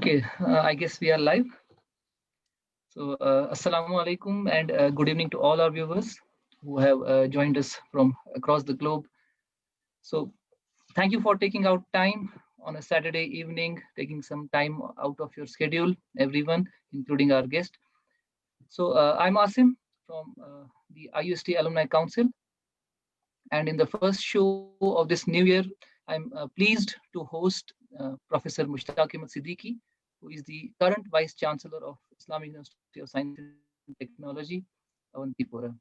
Okay, I guess we are live. So, Assalamu alaikum and good evening to all our viewers who have joined us from across the globe. So, thank you for taking out time on a Saturday evening, taking some time out of your schedule, everyone, including our guest. So, I'm Asim from the IUST Alumni Council. And in the first show of this new year, I'm pleased to host Professor Mushtaq A Siddiqi, who is the current Vice Chancellor of Islamic University of Science and Technology, Avantipura.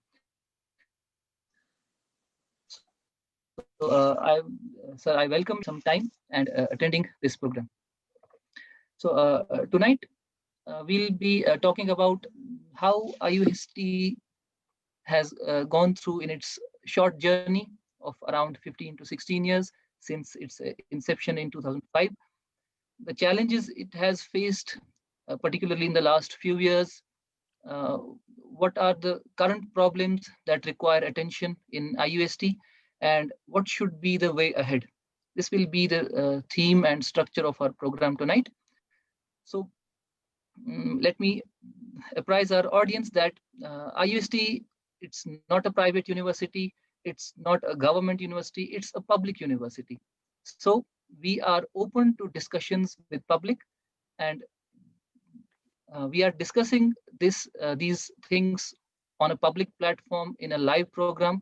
So, sir, I welcome some time and attending this program. So tonight we'll be talking about how IUST has gone through in its short journey of around 15 to 16 years since its inception in 2005. The challenges it has faced, particularly in the last few years, what are the current problems that require attention in IUST, and what should be the way ahead. This will be the theme and structure of our program tonight. So let me apprise our audience that IUST, it's not a private university, it's not a government university, it's a public university. So we are open to discussions with public, and we are discussing these things on a public platform in a live program.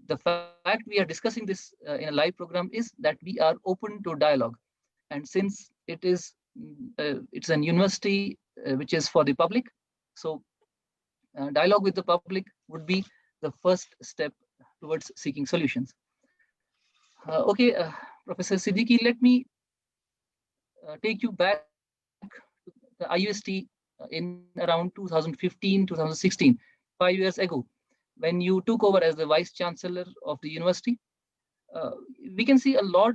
The fact we are discussing this in a live program is that we are open to dialogue. And since it's an university which is for the public, so dialogue with the public would be the first step towards seeking solutions. Okay, Professor Siddiqi, let me take you back to the IUST in around 2015, 2016, 5 years ago, when you took over as the Vice Chancellor of the university. We can see a lot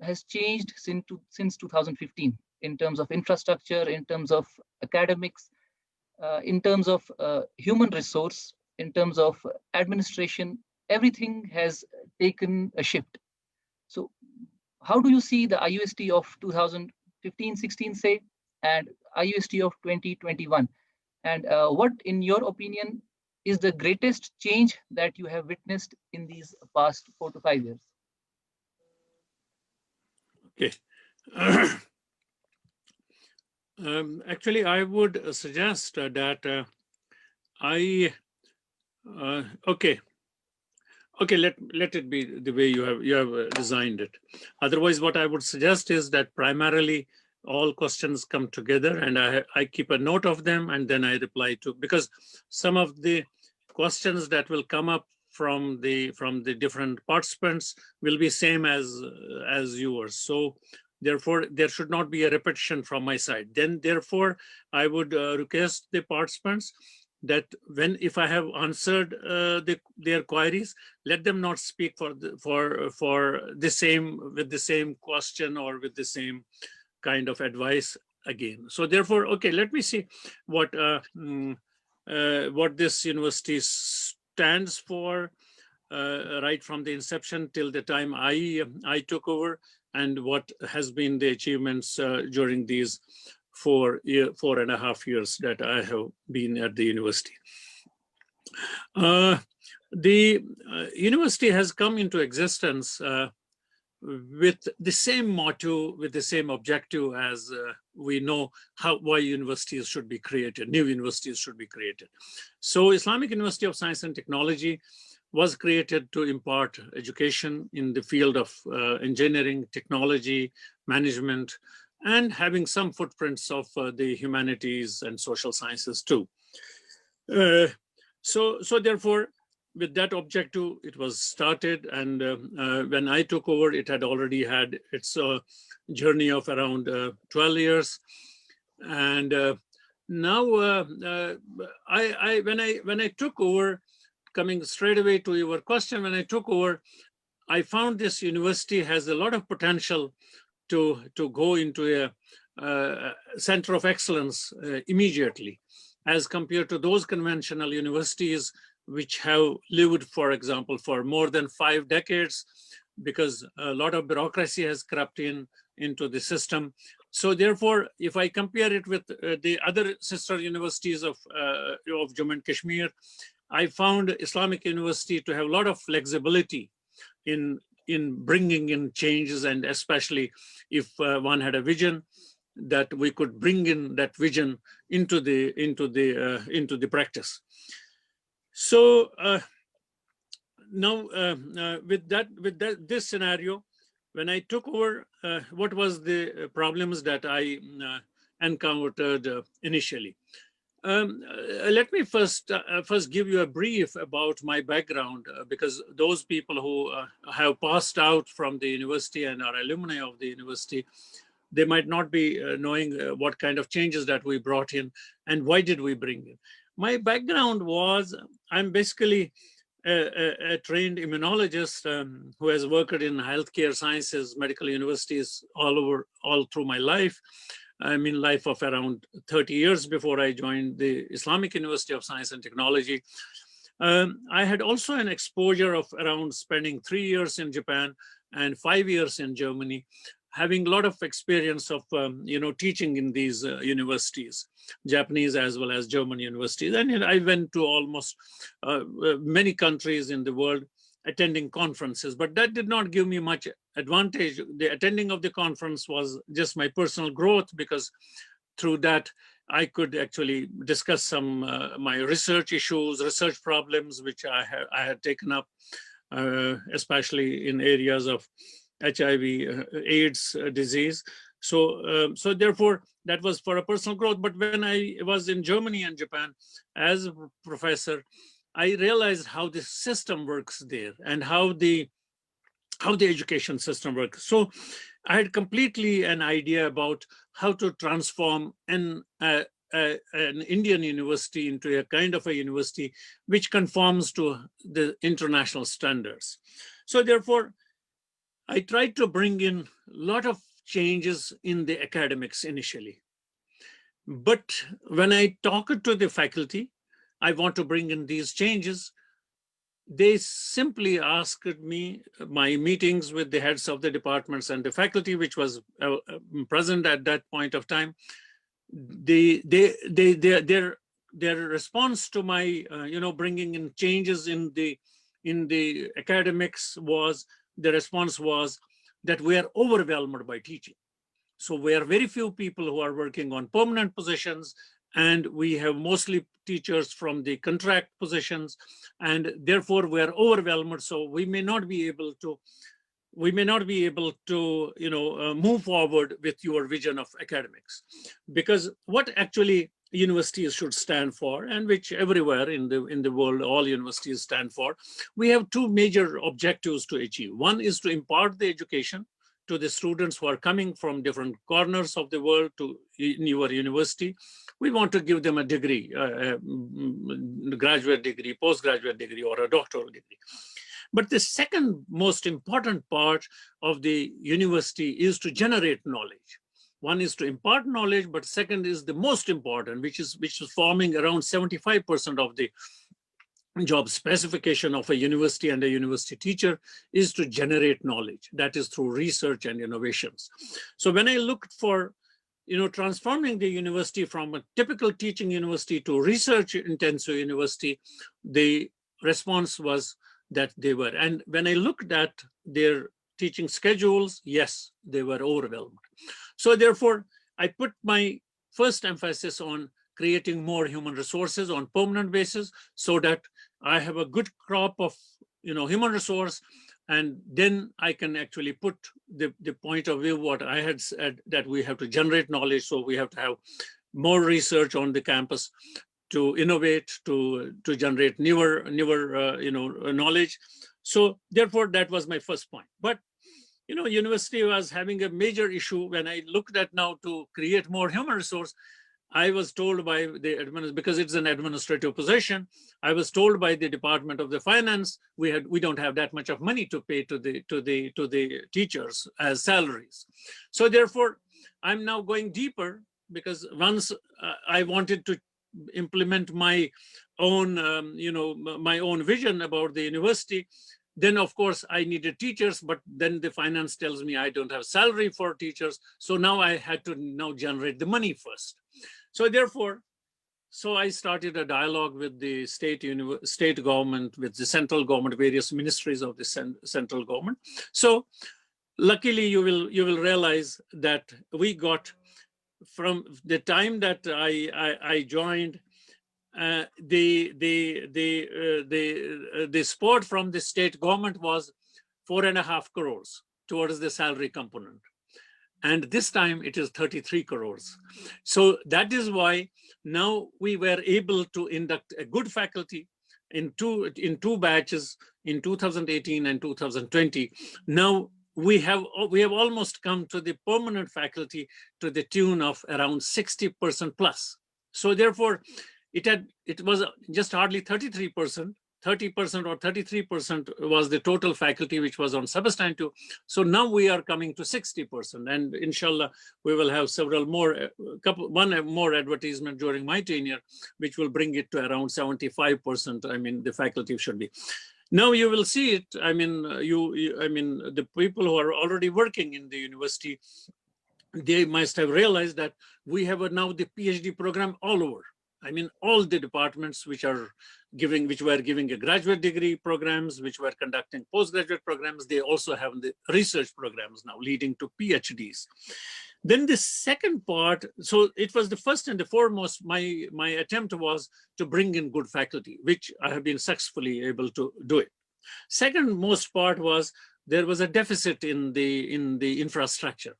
has changed since 2015 in terms of infrastructure, in terms of academics, in terms of human resource, in terms of administration. Everything has taken a shift. So how do you see the IUST of 2015-16, say, and IUST of 2021? And what, in your opinion, is the greatest change that you have witnessed in these past 4 to 5 years? Okay. Actually, I would suggest that okay, let it be the way you have designed it. Otherwise, what I would suggest is that primarily all questions come together, and I keep a note of them, and then I reply to, because some of the questions that will come up from the different participants will be same as yours. So therefore, there should not be a repetition from my side. Then therefore, I would request the participants that if I have answered their queries, let them not speak for the same question or with the same kind of advice again. So therefore, okay, let me see what this university stands for right from the inception till the time I took over, and what has been the achievements during these 4.5 years that I have been at the university. The university has come into existence with the same motto, with the same objective as we know why universities should be created, new universities should be created. So Islamic University of Science and Technology was created to impart education in the field of engineering, technology, management, and having some footprints of the humanities and social sciences too. So therefore, with that objective, it was started, and when I took over, it had already had its journey of around 12 years. And now, when I took over, coming straight away to your question, when I took over, I found this university has a lot of potential to go into a center of excellence immediately, as compared to those conventional universities which have lived, for example, for more than 5 decades, because a lot of bureaucracy has crept into the system. So therefore, if I compare it with the other sister universities of Jammu and Kashmir, I found Islamic University to have a lot of flexibility in bringing in changes, and especially if one had a vision, that we could bring in that vision into the practice. So now with this scenario, when I took over, what was the problems that I encountered initially? Let me first give you a brief about my background, because those people who have passed out from the university and are alumni of the university, they might not be knowing what kind of changes that we brought in and why did we bring in. My background was, I'm basically a trained immunologist who has worked in healthcare sciences, medical universities all through my life. I'm in life of around 30 years before I joined the Islamic University of Science and Technology. I had also an exposure of around spending 3 years in Japan and 5 years in Germany, having a lot of experience of teaching in these universities, Japanese as well as German universities. And I went to almost many countries in the world attending conferences, but that did not give me much advantage. The attending of the conference was just my personal growth, because through that I could actually discuss some my research issues, research problems, which I had taken up, especially in areas of HIV, AIDS disease. So therefore, that was for a personal growth. But when I was in Germany and Japan as a professor, I realized how the system works there and how the education system works. So I had completely an idea about how to transform an Indian university into a kind of a university which conforms to the international standards. So therefore, I tried to bring in a lot of changes in the academics initially. But when I talked to the faculty, I want to bring in these changes, they simply asked me, my meetings with the heads of the departments and the faculty, which was present at that point of time, their response to my bringing in changes in the academics was, the response was that we are overwhelmed by teaching. So we are very few people who are working on permanent positions, and we have mostly teachers from the contract positions, and therefore we are overwhelmed. So we may not be able to move forward with your vision of academics, because what actually universities should stand for, and which everywhere in the world all universities stand for, we have two major objectives to achieve. One is to impart the education to the students who are coming from different corners of the world to your university. We want to give them a degree, a graduate degree, postgraduate degree, or a doctoral degree. But the second most important part of the university is to generate knowledge. One is to impart knowledge, but second is the most important, which is forming around 75% of the job specification of a university and a university teacher, is to generate knowledge. That is through research and innovations. So when I looked for transforming the university from a typical teaching university to research intensive university, the response was that they were. And when I looked at their teaching schedules, yes, they were overwhelmed. So therefore, I put my first emphasis on creating more human resources on permanent basis, so that I have a good crop of human resource, and then I can actually put the point of view what I had said, that we have to generate knowledge. So we have to have more research on the campus to innovate, to generate newer knowledge. So therefore, that was my first point. But university was having a major issue when I looked at now to create more human resource. I was told by the because it's an administrative position, I was told by the Department of the Finance, we don't have that much of money to pay to the teachers as salaries. So therefore, I'm now going deeper, because once I wanted to implement my own my own vision about the university, Then, of course, I needed teachers, but then the finance tells me I don't have salary for teachers. So now I had to now generate the money first. So therefore, so I started a dialogue with the state government, with the central government, various ministries of the central government. So luckily, you will realize that we got, from the time that I joined, the support from the state government was 4.5 crores towards the salary component. And this time it is 33 crores. So that is why now we were able to induct a good faculty in two batches in 2018 and 2020. Now we have almost come to the permanent faculty to the tune of around 60% plus. So therefore, it was just hardly 33%. 30% or 33% was the total faculty which was on substantive. So now we are coming to 60%, and inshallah we will have several more, one more advertisement during my tenure, which will bring it to around 75%. I mean, the faculty should be. Now you will see it. I mean, the people who are already working in the university, they must have realized that we have now the PhD program all over. I mean, all the departments which were giving a graduate degree programs, which were conducting postgraduate programs, they also have the research programs now leading to PhDs. Then the second part, so it was the first and the foremost, my attempt was to bring in good faculty, which I have been successfully able to do it. Second most part was there was a deficit in the infrastructure.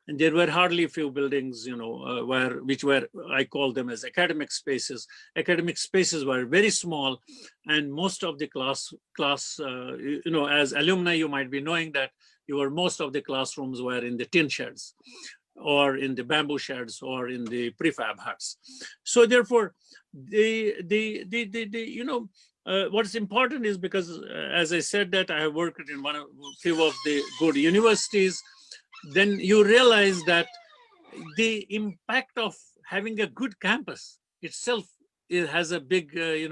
And there were hardly a few buildings, which were, I call them as academic spaces. Academic spaces were very small, and most of the class, as alumni, you might be knowing that most of the classrooms were in the tin sheds, or in the bamboo sheds, or in the prefab huts. So therefore, what's important is because, as I said, that I have worked in a few of the good universities. Then you realize that the impact of having a good campus itself, it has a big, I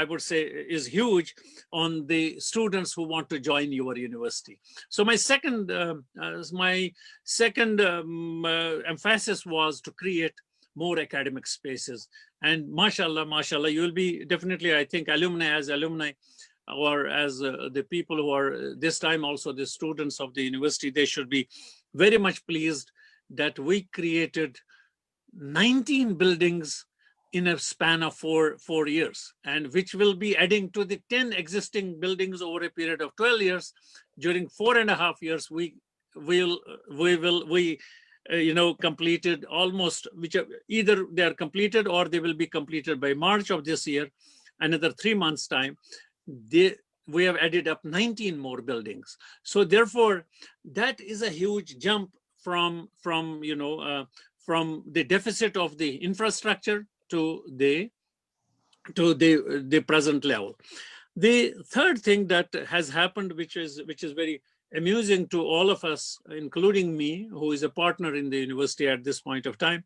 would say, is huge on the students who want to join your university. So my second emphasis was to create more academic spaces. And mashallah, you will be definitely, I think, alumni, or as the people who are this time also the students of the university, they should be very much pleased that we created 19 buildings in a span of four years, and which will be adding to the 10 existing buildings over a period of 12 years. During 4.5 years, we completed almost, which either they are completed or they will be completed by March of this year, another 3 months time. We have added up 19 more buildings. So therefore, that is a huge jump from the deficit of the infrastructure to the present level. The third thing that has happened, which is very amusing to all of us, including me, who is a partner in the university at this point of time,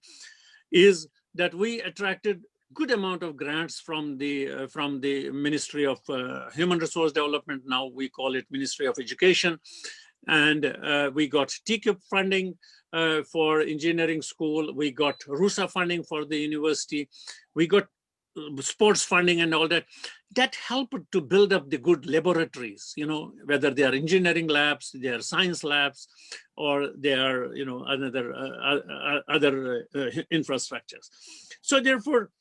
is that we attracted good amount of grants from the Ministry of Human Resource Development. Now we call it Ministry of Education. And we got TCUP funding for engineering school. We got RUSA funding for the university. We got sports funding and all that. That helped to build up the good laboratories, whether they are engineering labs, they are science labs, or they are, other infrastructures. So therefore,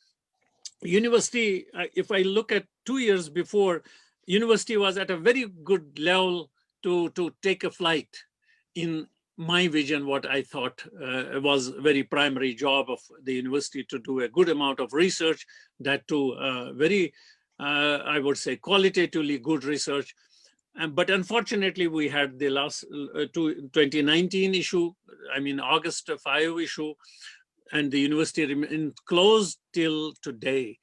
university, if I look at 2 years before, university was at a very good level to take a flight in my vision, what I thought was very primary job of the university, to do a good amount of research, that to very, I would say, qualitatively good research. But unfortunately, we had the last 2019 issue, August 5 issue, and the university remained closed till today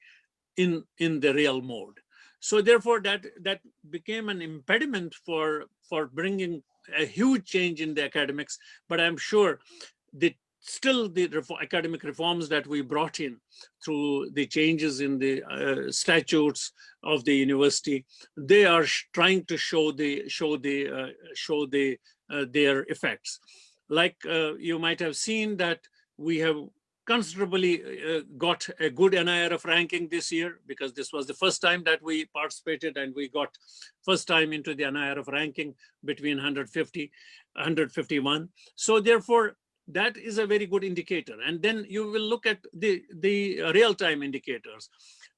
in the real mode. So therefore, that became an impediment for bringing a huge change in the academics. But I'm sure the still the academic reforms that we brought in through the changes in the statutes of the university, they are trying to show their effects. Like you might have seen that we have considerably got a good NIRF ranking this year, because this was the first time that we participated, and we got first time into the NIRF ranking between 150, 151. So therefore, that is a very good indicator. And then you will look at the real-time indicators.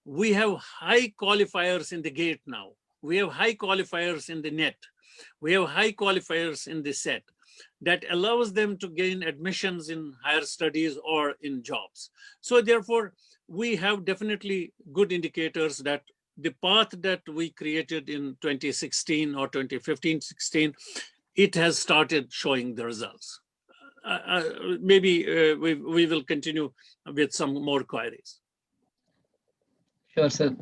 We have high qualifiers in the GATE now. We have high qualifiers in the NET. We have high qualifiers in the SET that allows them to gain admissions in higher studies or in jobs. So therefore, we have definitely good indicators that the path that we created in 2016 or 2015-16, it has started showing the results. Maybe we will continue with some more queries. Sure, sir.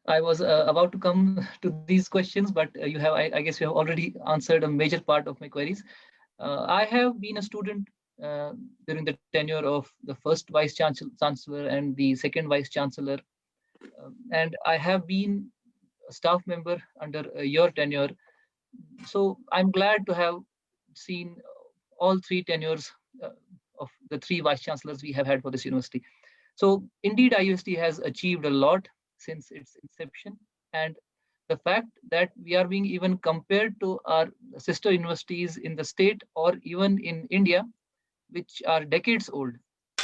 I was about to come to these questions, but you have, I guess you have already answered a major part of my queries. I have been a student during the tenure of the first Vice Chancellor and the second Vice Chancellor. And I have been a staff member under your tenure. So I'm glad to have seen all three tenures of the three Vice Chancellors we have had for this university. So indeed, IUST has achieved a lot since its inception. And the fact that we are being even compared to our sister universities in the state or even in India, which are decades old,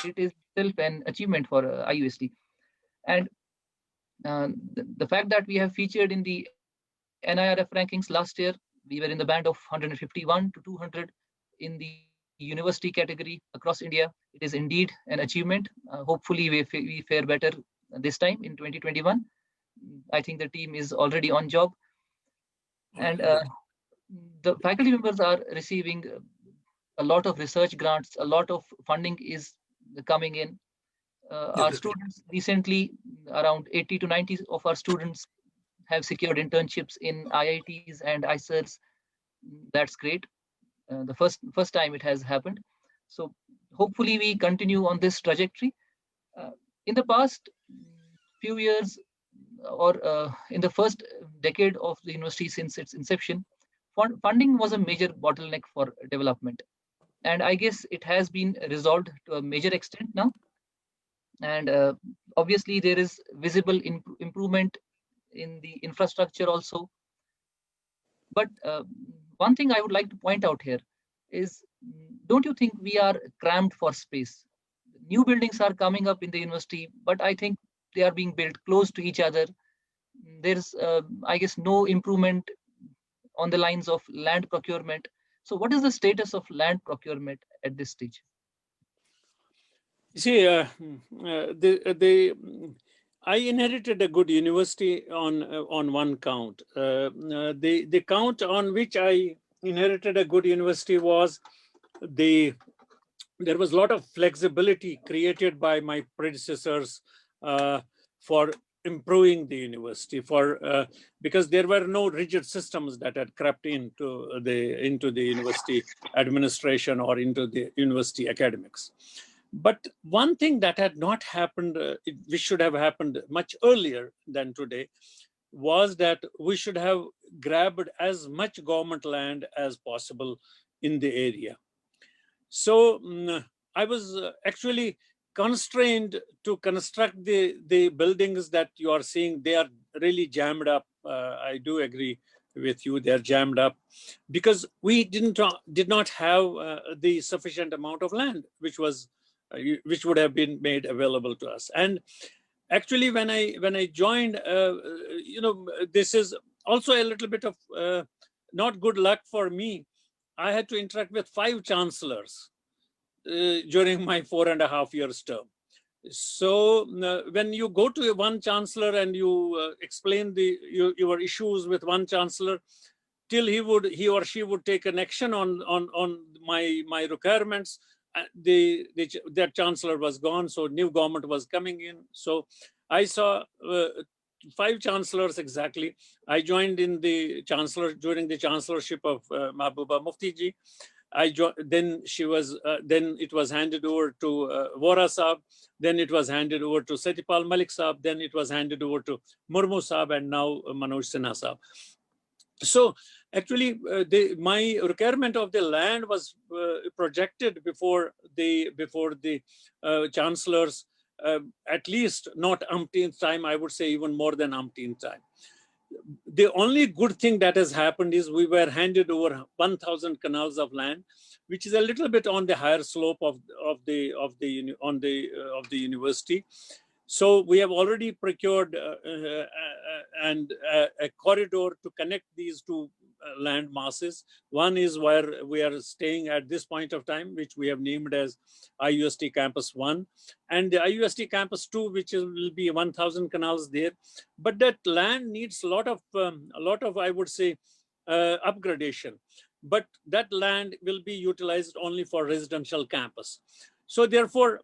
it is itself an achievement for IUST. And the fact that we have featured in the NIRF rankings last year, we were in the band of 151 to 200 in the university category across India. It is indeed an achievement. Hopefully we fare better this time in 2021. I think the team is already on job. And the faculty members are receiving a lot of research grants, a lot of funding is coming in. Our students recently, around 80 to 90 of our students have secured internships in IITs and ISERs. That's great. The first time it has happened. So hopefully we continue on this trajectory. In the past few years, or in the first decade of the university since its inception, funding was a major bottleneck for development. And I guess it has been resolved to a major extent now. And obviously there is visible improvement in the infrastructure also. But one thing I would like to point out here is, don't you think we are crammed for space? New buildings are coming up in the university, but I think they are being built close to each other. There's, I guess, no improvement on the lines of land procurement. So what is the status of land procurement at this stage? See, I inherited a good university on one count. The count on which I inherited a good university was there was a lot of flexibility created by my predecessors for improving the university, because there were no rigid systems that had crept into the university administration or into the university academics. But one thing that had not happened, which should have happened much earlier than today, was that we should have grabbed as much government land as possible in the area. So I was actually constrained to construct the buildings that you are seeing. They are really jammed up. I do agree with you, they're jammed up because we did not have the sufficient amount of land which would have been made available to us. And actually, when I joined, this is also a little bit of not good luck for me. I had to interact with 5 chancellors during my 4.5 years term. So when you go to one chancellor and you explain your issues with one chancellor, till he or she would take an action on my requirements, that chancellor was gone, so new government was coming in. So I saw 5 chancellors exactly. I joined in the chancellor during the chancellorship of Mahbooba Mufti ji. Then then it was handed over to Vora Saab, then it was handed over to Satyapal Malik Saab, then it was handed over to Murmu Saab, and now Manoj Sinha Saab. So actually, my requirement of the land was projected before the chancellors, at least not umpteenth time, I would say even more than umpteenth time. The only good thing that has happened is we were handed over 1,000 canals of land, which is a little bit on the higher slope of the university. So we have already procured a corridor to connect these two land masses. One is where we are staying at this point of time, which we have named as IUST Campus 1, and the IUST Campus 2, which will be 1,000 canals there. But that land needs a lot of I would say, upgradation. But that land will be utilized only for residential campus. So therefore,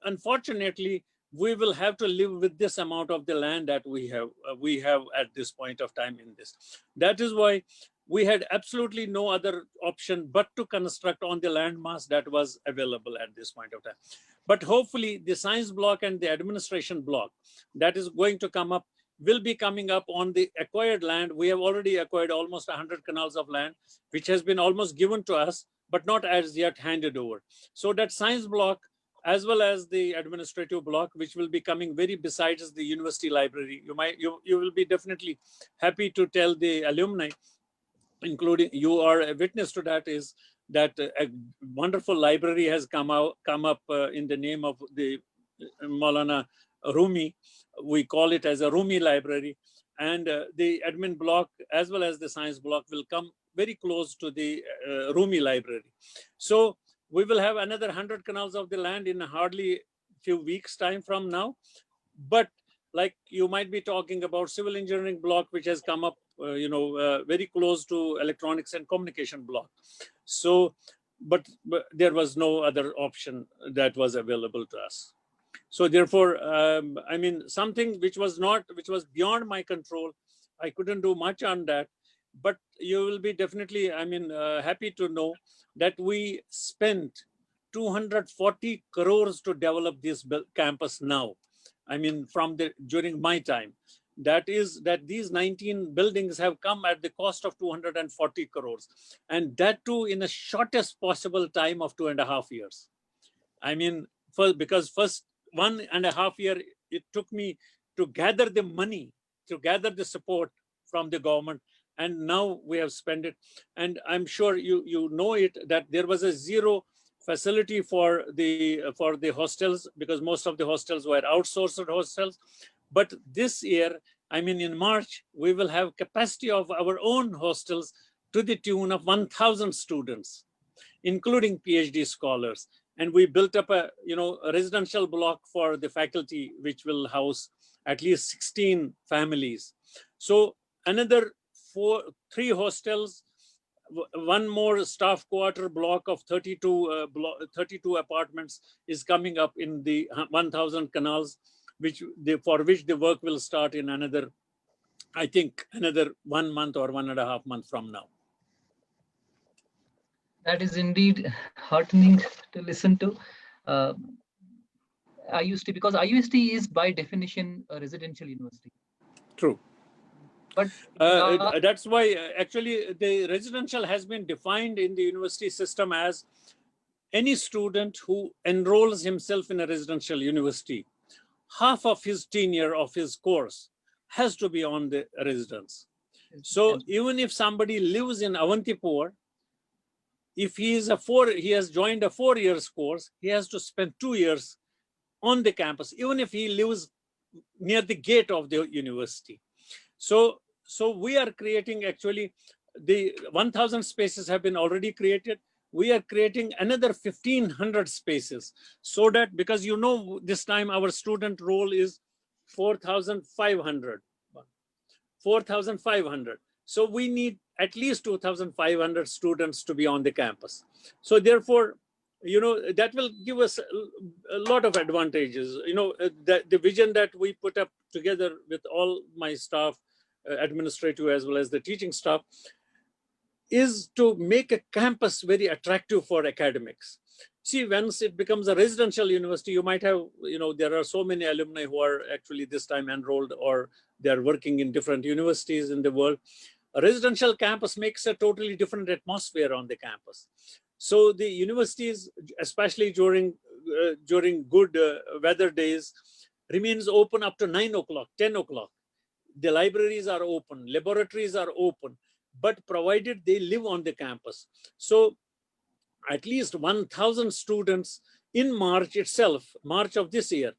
unfortunately, we will have to live with this amount of the land that we have at this point of time in this. That is why we had absolutely no other option but to construct on the land mass that was available at this point of time. But hopefully the science block and the administration block that is going to come up will be coming up on the acquired land. We have already acquired almost 100 canals of land, which has been almost given to us, but not as yet handed over. So that science block, as well as the administrative block, which will be coming very besides the university library. You will be definitely happy to tell the alumni, including you are a witness to that, is that a wonderful library has come up in the name of the Maulana Rumi. We call it as a Rumi library, and the admin block as well as the science block will come very close to the Rumi library. So we will have another 100 canals of the land in hardly few weeks time from now. But like you might be talking about civil engineering block, which has come up, very close to electronics and communication block. So, but there was no other option that was available to us. So therefore, I mean, something which was beyond my control, I couldn't do much on that. But you will be definitely, I mean, happy to know that we spent 240 crores to develop this campus now. I mean, during my time. That is that these 19 buildings have come at the cost of 240 crores. And that too in the shortest possible time of 2.5 years. I mean, because first 1.5 years, it took me to gather the money, to gather the support from the government. And now we have spent it. And I'm sure you know it, that there was a zero facility for the hostels, because most of the hostels were outsourced hostels. But this year, I mean, in March, we will have capacity of our own hostels to the tune of 1,000 students, including PhD scholars. And we built up a residential block for the faculty, which will house at least 16 families. So another 3 hostels, one more staff quarter block of 32 apartments is coming up in the 1,000 canals, for which the work will start in another, I think, another 1 month or 1.5 months from now. That is indeed heartening to listen to. IUST, because IUST is by definition a residential university. True. But that's why actually the residential has been defined in the university system as any student who enrolls himself in a residential university, half of his tenure of his course has to be on the residence. So even if somebody lives in Avantipur, if he has joined a 4 years course, he has to spend 2 years on the campus, even if he lives near the gate of the university. So we are creating, actually, the 1,000 spaces have been already created. We are creating another 1,500 spaces, so that, because this time our student roll is 4,500. 4,500. So we need at least 2,500 students to be on the campus. So therefore, that will give us a lot of advantages. The vision that we put up together with all my staff, administrative as well as the teaching staff, is to make a campus very attractive for academics. See, once it becomes a residential university, you might have, there are so many alumni who are actually this time enrolled or they're working in different universities in the world. A residential campus makes a totally different atmosphere on the campus. So the universities, especially during good weather days, remains open up to 9 o'clock, 10 o'clock. The libraries are open, laboratories are open, but provided they live on the campus. So at least 1,000 students in March itself, March of this year,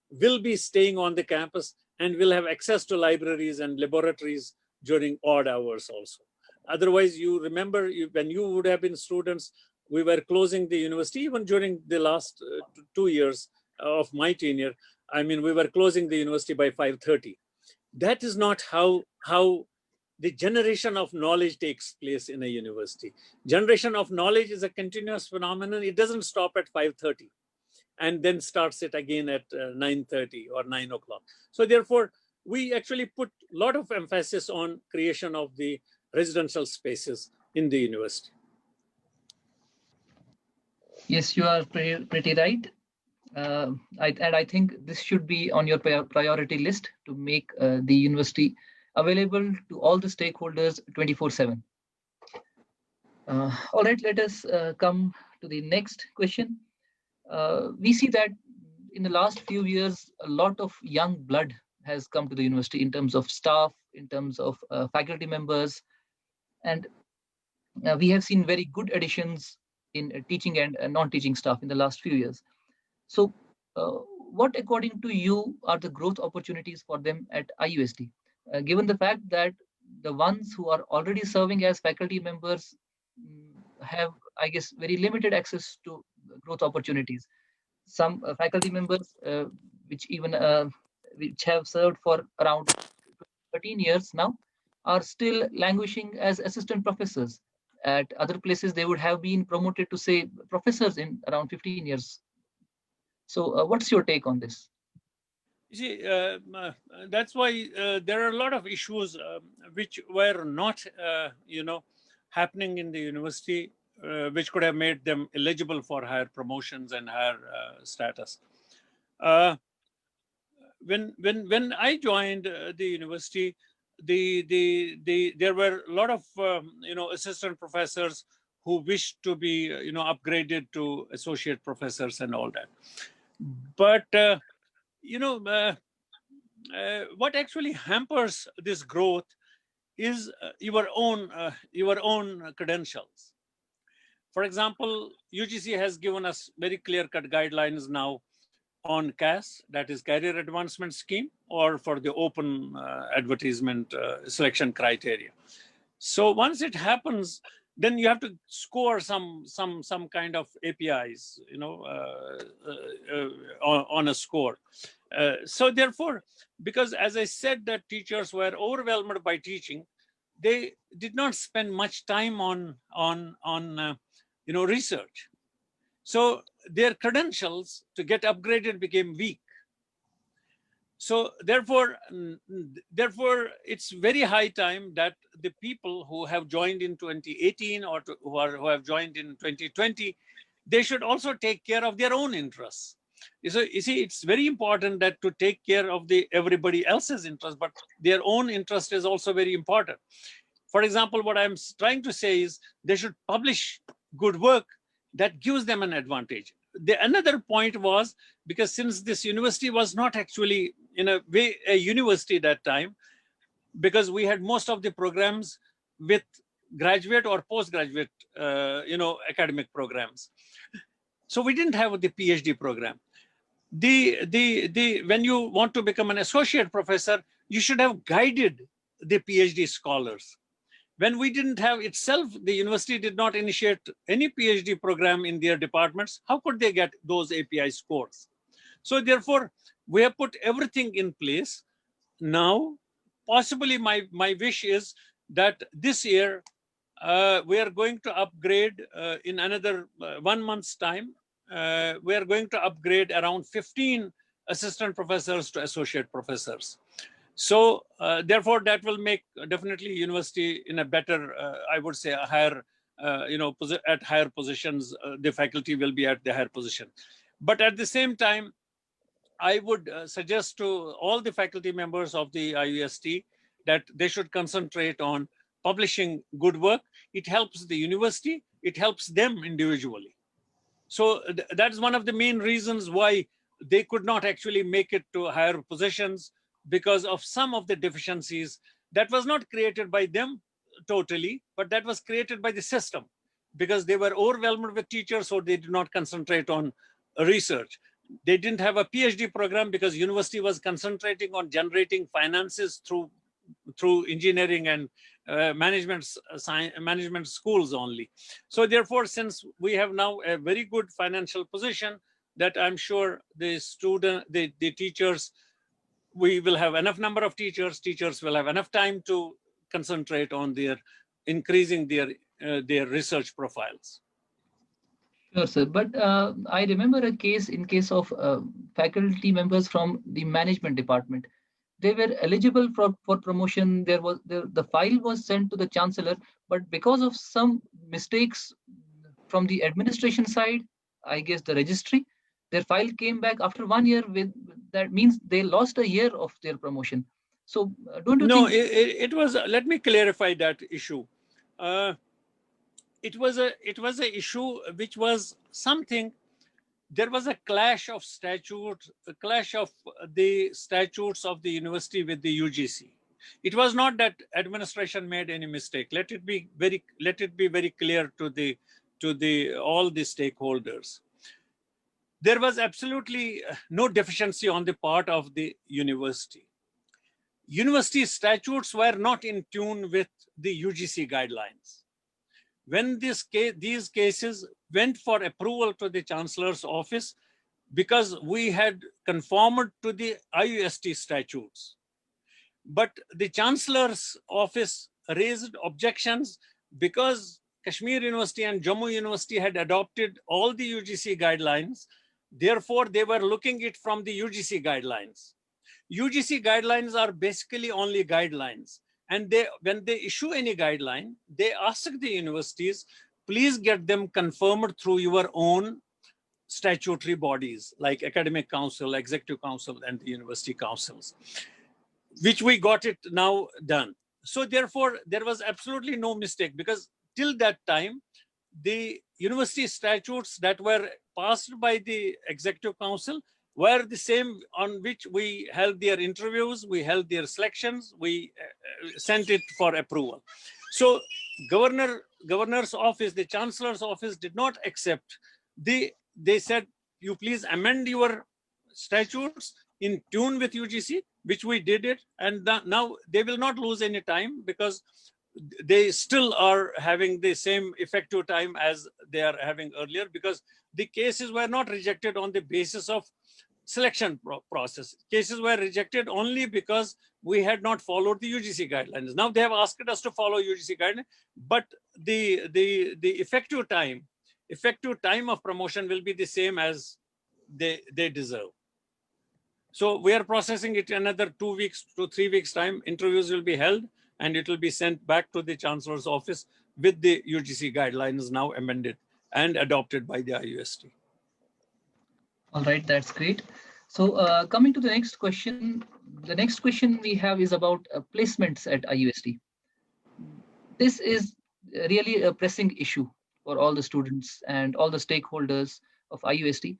will be staying on the campus and will have access to libraries and laboratories during odd hours also. Otherwise, you remember when you would have been students, we were closing the university even during the last 2 years of my tenure. I mean, we were closing the university by 5:30. That is not how the generation of knowledge takes place in a university. Generation of knowledge is a continuous phenomenon. It doesn't stop at 5:30 and then starts it again at 9:30 or 9 o'clock. So therefore, we actually put a lot of emphasis on creation of the residential spaces in the university. Yes, you are pretty right. I think this should be on your priority list to make the university available to all the stakeholders 24/7. All right, let us come to the next question. We see that in the last few years, a lot of young blood has come to the university in terms of staff, in terms of faculty members, and we have seen very good additions in teaching and non-teaching staff in the last few years. So what, according to you, are the growth opportunities for them at IUST, given the fact that the ones who are already serving as faculty members have, I guess, very limited access to growth opportunities. Some faculty members, which have served for around 13 years now, are still languishing as assistant professors. At other places, they would have been promoted to, say, professors in around 15 years. So what's your take on this? You see, that's why there are a lot of issues which were not, happening in the university, which could have made them eligible for higher promotions and higher status. When I joined the university, there were a lot of assistant professors who wished to be upgraded to associate professors and all that. But what actually hampers this growth is your own credentials. For example, UGC has given us very clear-cut guidelines now on CAS, that is Career Advancement Scheme, or for the open advertisement selection criteria. So once it happens, then you have to score some kind of APIs, on a score. So therefore, because as I said that teachers were overwhelmed by teaching, they did not spend much time on research. So their credentials to get upgraded became weak. So therefore, it's very high time that the people who have joined in 2018 or who have joined in 2020, they should also take care of their own interests. So you see, it's very important that to take care of everybody else's interest, but their own interest is also very important. For example, what I'm trying to say is they should publish good work that gives them an advantage. Another point was, because since this university was not actually in a way a university that time, because we had most of the programs with graduate or postgraduate academic programs. So we didn't have the PhD program. When you want to become an associate professor, you should have guided the PhD scholars. When we didn't have itself, the university did not initiate any PhD program in their departments, how could they get those API scores? So therefore, we have put everything in place. Now, possibly my wish is that this year, we are going to upgrade in another 1 month's time. We are going to upgrade around 15 assistant professors to associate professors. So therefore, that will make definitely university in a better, I would say, a higher, at higher positions. The faculty will be at the higher position. But at the same time, I would suggest to all the faculty members of the IUST that they should concentrate on publishing good work. It helps the university, it helps them individually. So that's one of the main reasons why they could not actually make it to higher positions, because of some of the deficiencies that was not created by them totally, but that was created by the system, because they were overwhelmed with teachers, so they did not concentrate on research. They didn't have a PhD program because university was concentrating on generating finances through engineering and management schools only. So therefore, since we have now a very good financial position, that I'm sure the teachers, we will have enough number of teachers will have enough time to concentrate on their increasing their research profiles. Sure, sir. But I remember a case of faculty members from the management department. They were eligible for promotion. There was the file was sent to the chancellor, but because of some mistakes from the administration side, I guess the registry, their file came back after 1 year. With that means they lost a year of their promotion. So don't you No, think? it was. Let me clarify that issue. It was a issue which was something. There was a clash of statutes, a clash of the statutes of the university with the UGC. It was not that administration made any mistake. Let it be very clear to all the stakeholders. There was absolutely no deficiency on the part of the university. University statutes were not in tune with the UGC guidelines. When these cases went for approval to the Chancellor's office, because we had conformed to the IUST statutes. But the Chancellor's office raised objections because Kashmir University and Jammu University had adopted all the UGC guidelines. Therefore, they were looking it from the UGC guidelines. UGC guidelines are basically only guidelines. And when they issue any guideline, they ask the universities, please get them confirmed through your own statutory bodies like Academic Council, Executive Council, and the University Councils, which we got it now done. So therefore, there was absolutely no mistake, because till that time, the university statutes that were passed by the Executive Council were the same on which we held their interviews, we held their selections, we sent it for approval. So governor's office, the Chancellor's office did not accept. They said, you please amend your statutes in tune with UGC, which we did it. And now they will not lose any time, because they still are having the same effective time as they are having earlier, because the cases were not rejected on the basis of selection process. Cases were rejected only because we had not followed the UGC guidelines. Now they have asked us to follow UGC guidelines, but the effective time of promotion will be the same as they deserve. So we are processing it another 2 weeks to 3 weeks time. Interviews will be held and it will be sent back to the Chancellor's office with the UGC guidelines now amended and adopted by the IUST. All right, that's great. So coming to the next question we have is about placements at IUST. This is really a pressing issue for all the students and all the stakeholders of IUST.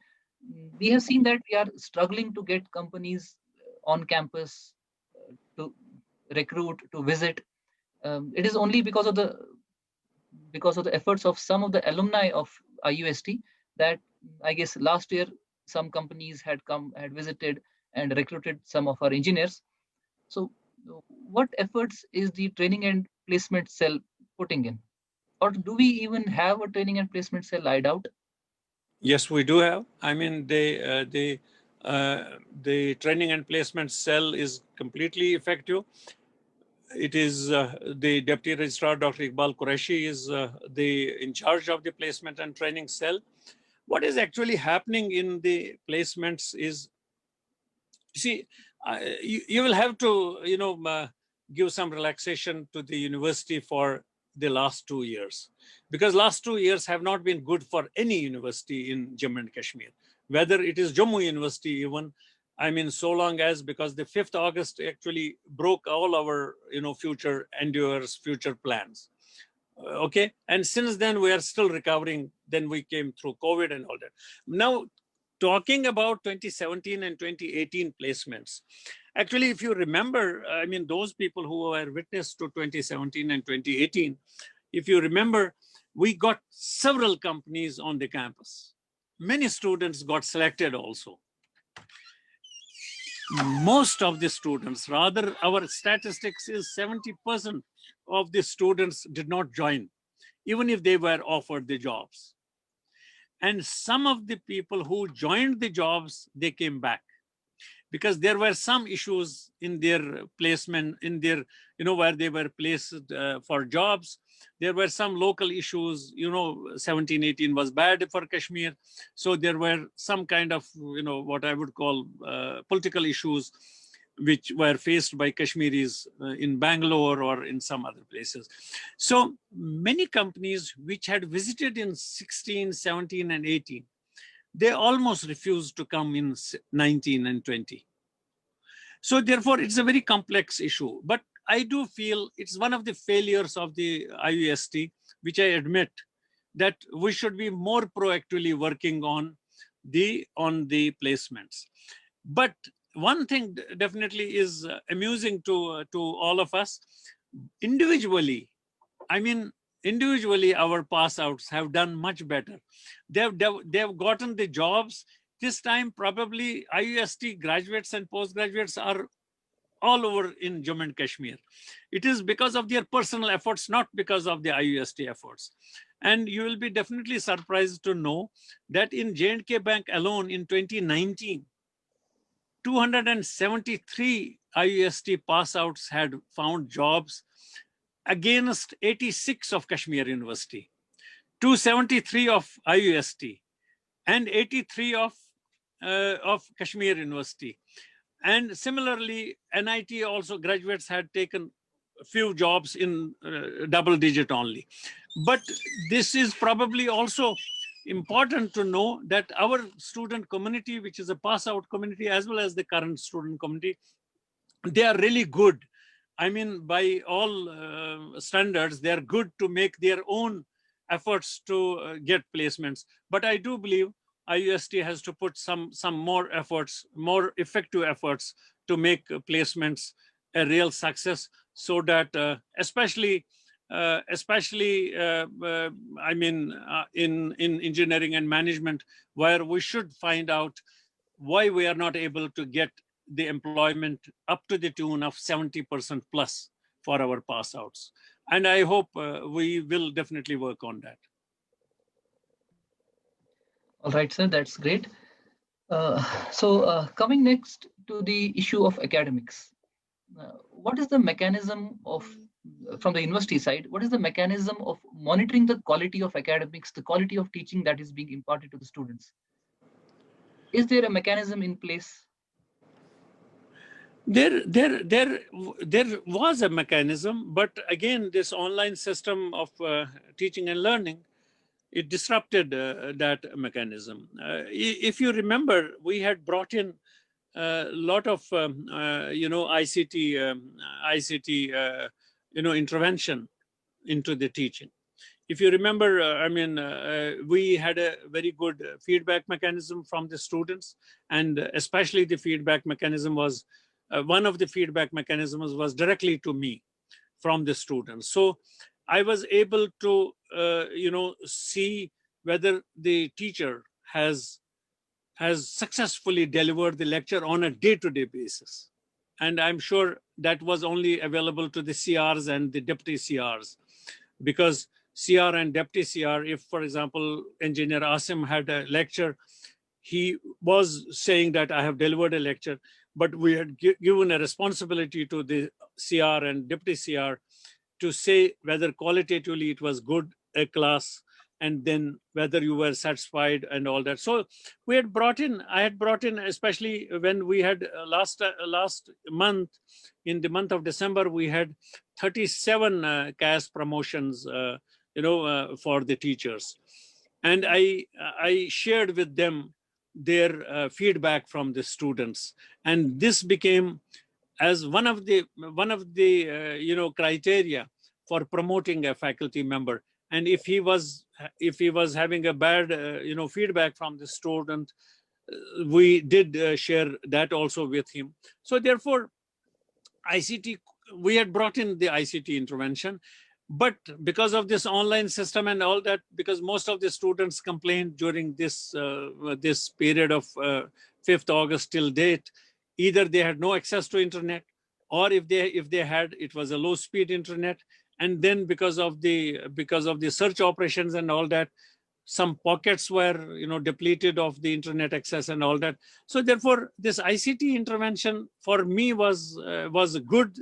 We have seen that we are struggling to get companies on campus to recruit, to visit. It is only because of the efforts of some of the alumni of IUST that I guess last year some companies had visited and recruited some of our engineers. So what efforts is the training and placement cell putting in? Or do we even have a training and placement cell? I doubt. Yes, we do have. I mean, the training and placement cell is completely effective. It is the Deputy Registrar, Dr. Iqbal Qureshi, is in charge of the placement and training cell. What is actually happening in the placements is See, you will have to, give some relaxation to the university for the last 2 years, because last 2 years have not been good for any university in Jammu and Kashmir, whether it is Jammu University even. I mean, so long as, because the 5th August actually broke all our, future endeavors, future plans. Okay. And since then we are still recovering. Then we came through COVID and all that. Now, talking about 2017 and 2018 placements, actually, if you remember, I mean, those people who were witness to 2017 and 2018, if you remember, we got several companies on the campus. Many students got selected also. Most of the students, rather, our statistics is 70% of the students did not join, even if they were offered the jobs. And some of the people who joined the jobs, they came back, because there were some issues in their placement, in their, where they were placed for jobs. There were some local issues, 17, 18 was bad for Kashmir. So there were some kind of, what I would call political issues, which were faced by Kashmiris in Bangalore or in some other places. So many companies which had visited in 16, 17, and 18, they almost refused to come in 19 and 20. So therefore, it's a very complex issue. But I do feel it's one of the failures of the IUST, which I admit, that we should be more proactively working on the placements. But one thing definitely is amusing to all of us. Individually, I mean, individually, our pass outs have done much better. They've gotten the jobs. This time, probably IUST graduates and postgraduates are all over in Jammu and Kashmir. It is because of their personal efforts, not because of the IUST efforts. And you will be definitely surprised to know that in J&K Bank alone in 2019, 273 IUST pass outs had found jobs against 86 of Kashmir University, 273 of IUST, and 83 of Kashmir University. And similarly, NIT also graduates had taken a few jobs in double digit only. But this is probably also important to know that our student community, which is a pass out community, as well as the current student community, they are really good. I mean, by all standards, they are good to make their own efforts to get placements. But I do believe IUST has to put some more efforts, more effective efforts to make placements a real success, so that especially I mean, in engineering and management, where we should find out why we are not able to get the employment up to the tune of 70% plus for our pass outs. And I hope we will definitely work on that. All right, sir, that's great. So coming next to the issue of academics, what is the mechanism of, from the university side, what is the mechanism of monitoring the quality of academics, the quality of teaching that is being imparted to the students? Is there a mechanism in place? There was a mechanism, but again, this online system of teaching and learning, it disrupted that mechanism. If you remember, we had brought in a lot of ICT intervention into the teaching. If you remember, I mean, we had a very good feedback mechanism from the students, and especially the feedback mechanism was one of the feedback mechanisms was directly to me from the students. So I was able to see whether the teacher has successfully delivered the lecture on a day-to-day basis. And I'm sure that was only available to the CRs and the deputy CRs, because CR and deputy CR, if, for example, Engineer Asim had a lecture, he was saying that I have delivered a lecture, but we had given a responsibility to the CR and deputy CR to say whether qualitatively it was good, a class, and then whether you were satisfied and all that. So we had brought in, I had brought in, especially when we had last month, in the month of December, we had 37 CAS promotions, for the teachers. And I shared with them their feedback from the students. And this became as one of the criteria for promoting a faculty member. And if he was having a bad feedback from the student, we did share that also with him. So therefore, ICT, we had brought in the ICT intervention, but because of this online system and all that, because most of the students complained during this this period of 5th August till date, either they had no access to internet, or if they had, it was a low speed internet. And then because of the search operations and all that, some pockets were depleted of the internet access and all that. So therefore, this ICT intervention for me was a good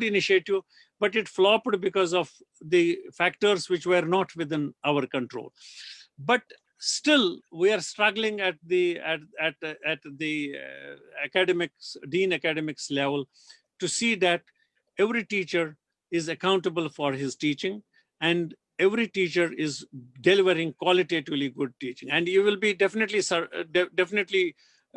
initiative, but it flopped because of the factors which were not within our control. But still, we are struggling at the academics, dean academics level, to see that every teacher is accountable for his teaching, and every teacher is delivering qualitatively good teaching. And you will be definitely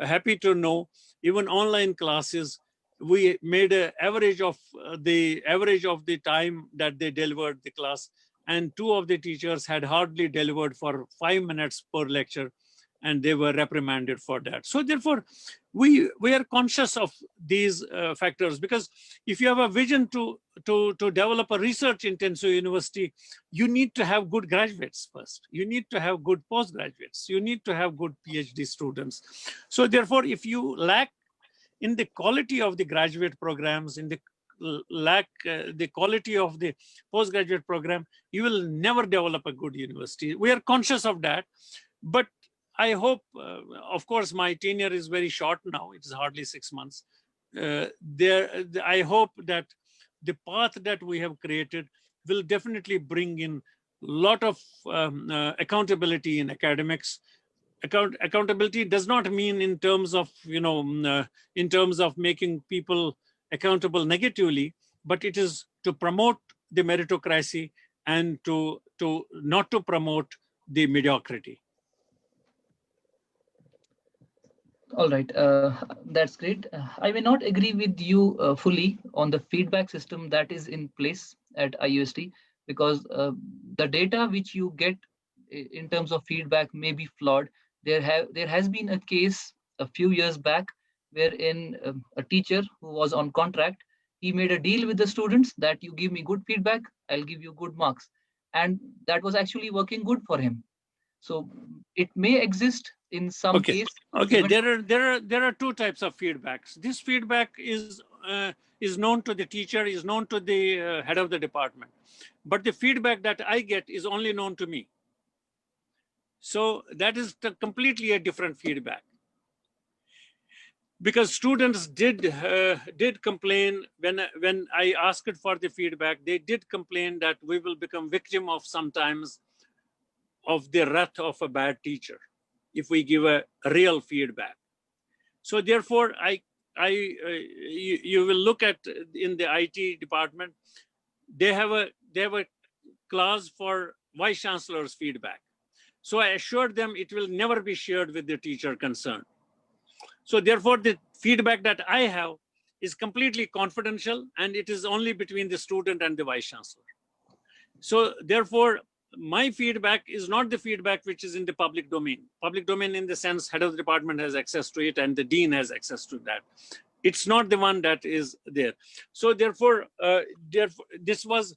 happy to know, even online classes, we made an average of the time that they delivered the class, and 2 of the teachers had hardly delivered for 5 minutes per lecture, and they were reprimanded for that. So therefore, we are conscious of these factors, because if you have a vision to develop a research intensive university, you need to have good graduates first. You need to have good postgraduates. You need to have good PhD students. So therefore, if you lack in the quality of the graduate programs, in the lack the quality of the postgraduate program, you will never develop a good university. We are conscious of that, but I hope, of course, my tenure is very short now. It is hardly 6 months. I hope that the path that we have created will definitely bring in a lot of accountability in academics. Accountability does not mean in terms of, in terms of making people accountable negatively, but it is to promote the meritocracy and to not to promote the mediocrity. All right, that's great. I may not agree with you fully on the feedback system that is in place at IUST, because the data which you get in terms of feedback may be flawed. There has been a case a few years back wherein a teacher who was on contract, he made a deal with the students that you give me good feedback, I'll give you good marks, and that was actually working good for him. So it may exist in some case. Okay. There are 2 types of feedbacks. This feedback is known to the teacher, is known to the head of the department, but the feedback that I get is only known to me. So that is completely a different feedback. Because students did complain when I asked for the feedback. They did complain that we will become victim of sometimes of the wrath of a bad teacher if we give a real feedback. So therefore, you will look at in the IT department, they have a clause for Vice Chancellor's feedback. So I assured them it will never be shared with the teacher concerned. So therefore, the feedback that I have is completely confidential, and it is only between the student and the Vice Chancellor. So therefore, my feedback is not the feedback which is in the public domain. Public domain in the sense head of the department has access to it and the dean has access to that. It's not the one that is there. So therefore, this was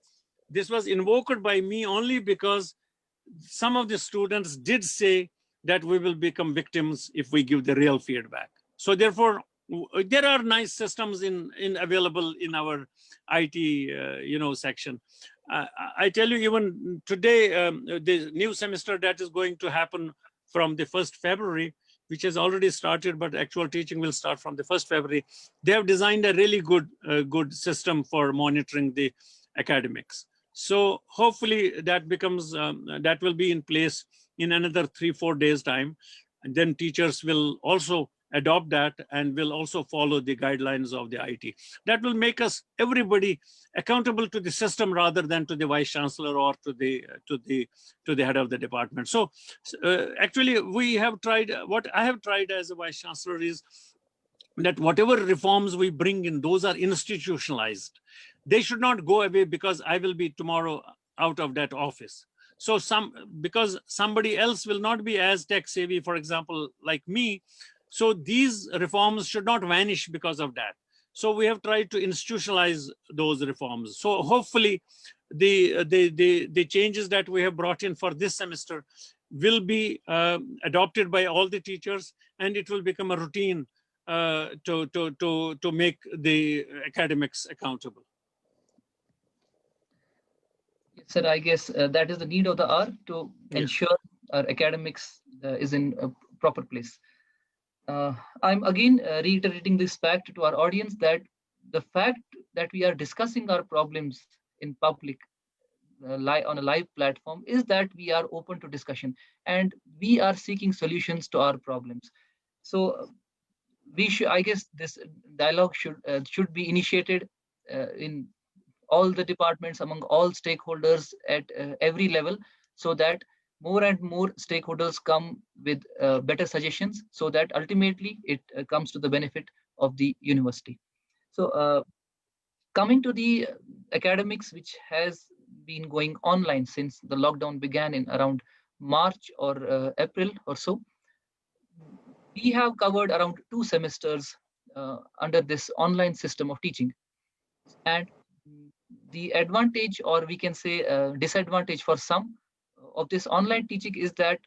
invoked by me only because some of the students did say that we will become victims if we give the real feedback. So therefore, there are nice systems available in our IT section. I tell you, even today, the new semester that is going to happen from the 1st February, which has already started, but actual teaching will start from the 1st February. They have designed a really good system for monitoring the academics. So hopefully that becomes, that will be in place in another 3-4 days time. And then teachers will also adopt that and will also follow the guidelines of the IT. That will make us, everybody, accountable to the system rather than to the vice chancellor or to the head of the department. So actually we have tried, what I have tried as a vice chancellor is that whatever reforms we bring in, those are institutionalized. They should not go away because I will be tomorrow out of that office. So because somebody else will not be as tech savvy, for example, like me. So these reforms should not vanish because of that. So we have tried to institutionalize those reforms. So hopefully the changes that we have brought in for this semester will be adopted by all the teachers, and it will become a routine to make the academics accountable. Yes, sir, I guess that is the need of the hour to ensure our academics is in a proper place. I'm again reiterating this fact to our audience that the fact that we are discussing our problems in public on a live platform is that we are open to discussion and we are seeking solutions to our problems. So we should, I guess, this dialogue should be initiated in all the departments, among all stakeholders at every level, so that more and more stakeholders come with better suggestions, so that ultimately it comes to the benefit of the university. So coming to the academics, which has been going online since the lockdown began in around March or April or so, we have covered around 2 semesters under this online system of teaching. And the advantage, or we can say disadvantage for some of this online teaching, is that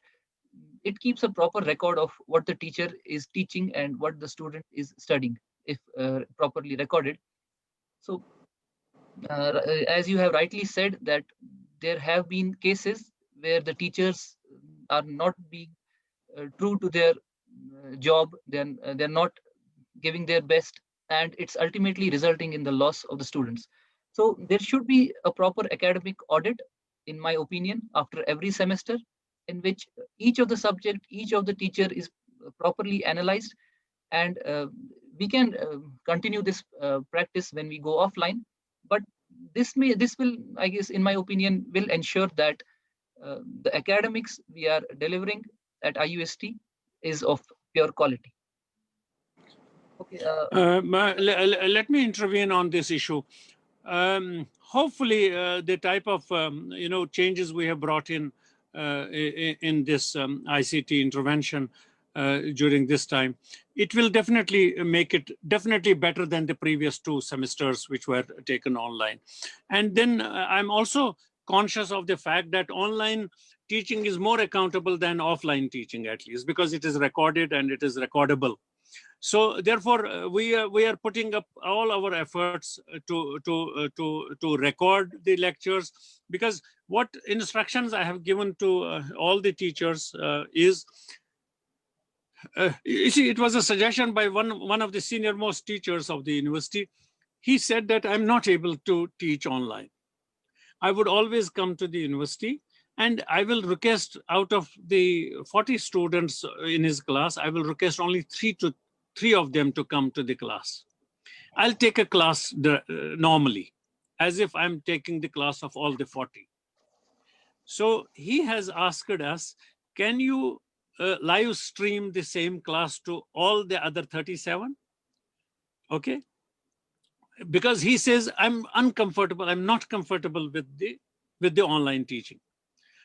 it keeps a proper record of what the teacher is teaching and what the student is studying, if properly recorded. So as you have rightly said, that there have been cases where the teachers are not being true to their job, then they're not giving their best, and it's ultimately resulting in the loss of the students. So there should be a proper academic audit, in my opinion, after every semester, in which each of the subject, each of the teacher is properly analyzed, and we can continue this practice when we go offline. But this will, I guess, in my opinion, will ensure that the academics we are delivering at IUST is of pure quality. Okay. Let me intervene on this issue. Hopefully, the type of changes we have brought in this ICT intervention during this time, it will definitely make it definitely better than the previous 2 semesters which were taken online. And then I'm also conscious of the fact that online teaching is more accountable than offline teaching, at least because it is recorded and it is recordable. So therefore, we are putting up all our efforts to record the lectures, because what instructions I have given to all the teachers is, you see, it was a suggestion by one of the senior most teachers of the university. He said that I'm not able to teach online. I would always come to the university, and I will request, out of the 40 students in his class, I will request only three of them to come to the class. I'll take a class normally, as if I'm taking the class of all the 40. So he has asked us, can you live stream the same class to all the other 37? Okay. Because he says, I'm uncomfortable, I'm not comfortable with the online teaching.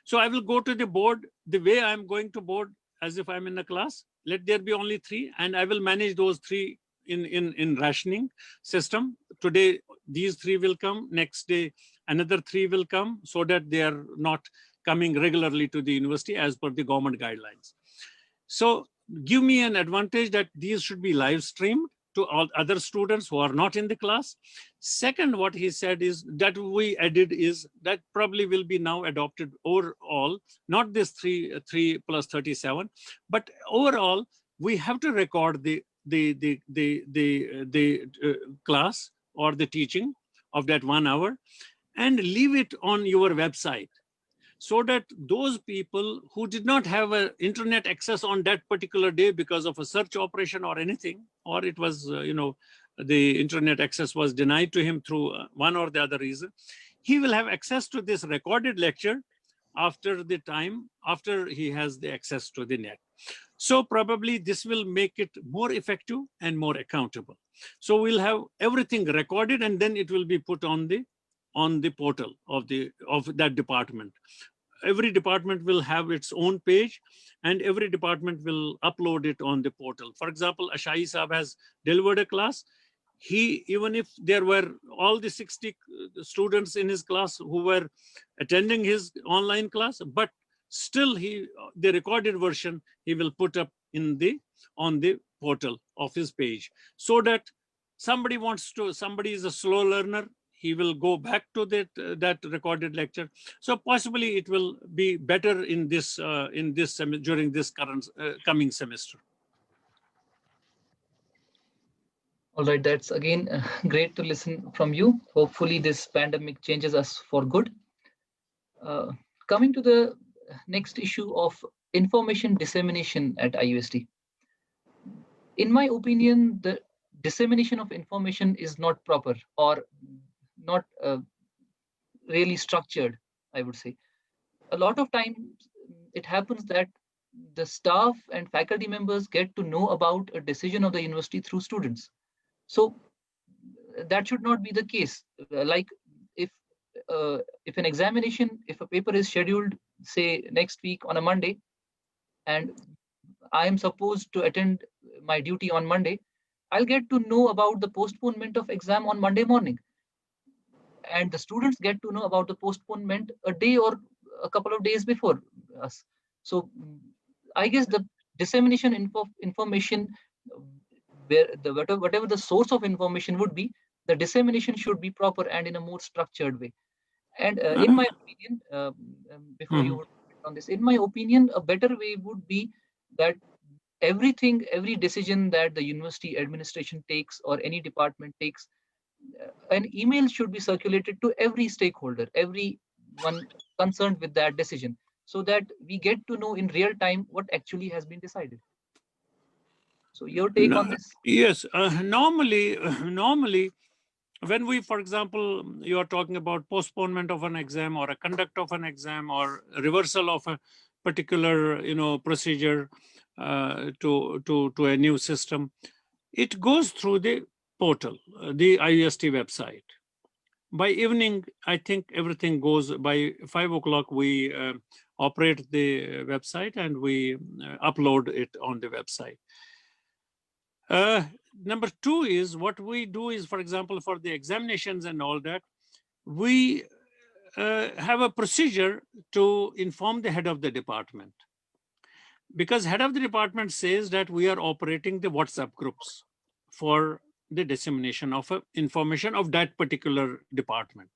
So I will go to the board the way I'm going to board, as if I'm in a class. Let there be only 3, and I will manage those 3 in rationing system. Today, these 3 will come. Next day, another 3 will come, so that they are not coming regularly to the university as per the government guidelines. So give me an advantage that these should be live streamed to all other students who are not in the class. Second, what he said is that we added is that probably will be now adopted overall, not this 3 plus 37, but overall we have to record the class or the teaching of that 1 hour. and leave it on your website, so that those people who did not have an internet access on that particular day because of a search operation or anything, or it was, the internet access was denied to him through one or the other reason, he will have access to this recorded lecture after he has the access to the net. So probably this will make it more effective and more accountable. So we'll have everything recorded, and then it will be put on the portal of that department. Every department will have its own page, and every department will upload it on the portal. For example, Ashai Saab has delivered a class. Even if there were all the 60 students in his class who were attending his online class, but still the recorded version he will put up on the portal of his page, so that somebody is a slow learner, he will go back to that recorded lecture. So possibly it will be better during this coming semester. All right, that's again great to listen from you. Hopefully this pandemic changes us for good. Coming to the next issue of information dissemination at IUST. In my opinion, the dissemination of information is not proper, or not really structured, I would say. A lot of times it happens that the staff and faculty members get to know about a decision of the university through students. So that should not be the case. Like if a paper is scheduled, say next week on a Monday, and I am supposed to attend my duty on Monday, I'll get to know about the postponement of exam on Monday morning. And the students get to know about the postponement a day or a couple of days before us. So I guess the dissemination information, whatever the source of information would be, the dissemination should be proper and in a more structured way. And in my opinion, before you on this, in my opinion, a better way would be that every decision that the university administration takes or any department takes, an email should be circulated to every stakeholder, everyone concerned with that decision, so that we get to know in real time what actually has been decided. So your take on this? Yes, normally, when we, for example, you are talking about postponement of an exam or a conduct of an exam or reversal of a particular, procedure to a new system, it goes through the portal, the IUST website. By evening, I think everything goes. By 5 o'clock, we operate the website and we upload it on the website. Number two is what we do is, for example, for the examinations and all that, we have a procedure to inform the head of the department. Because head of the department says that we are operating the WhatsApp groups for the dissemination of information of that particular department.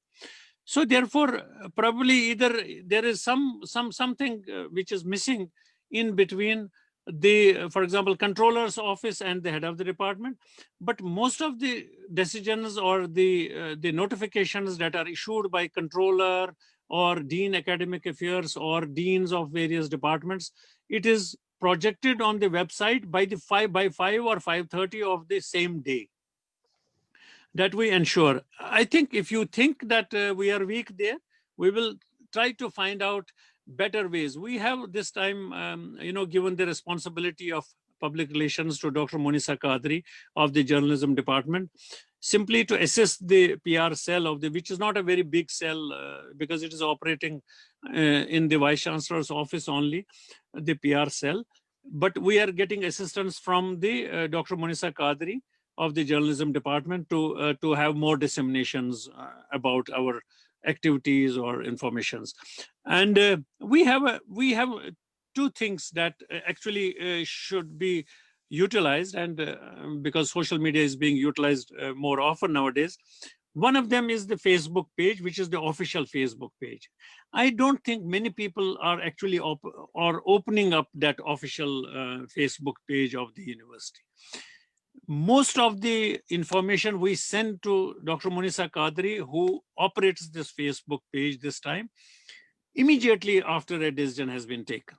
So therefore, probably either there is something which is missing in between for example, controller's office and the head of the department. But most of the decisions or the notifications that are issued by controller or dean academic affairs or deans of various departments, it is projected on the website by 5 or 5:30 of the same day. That we ensure. I think if you think that we are weak there, we will try to find out better ways. We have this time, given the responsibility of public relations to Dr. Monisa Qadri of the journalism department, simply to assist the PR cell which is not a very big cell because it is operating in the Vice Chancellor's office only, the PR cell. But we are getting assistance from the Dr. Monisa Qadri of the journalism department to have more disseminations about our activities or informations. And we have two things that actually should be utilized, and because social media is being utilized more often nowadays. One of them is the Facebook page, which is the official Facebook page. I don't think many people are actually opening up that official Facebook page of the university. most of the information we send to Dr. Munisa Qadri, who operates this Facebook page this time, immediately after a decision has been taken.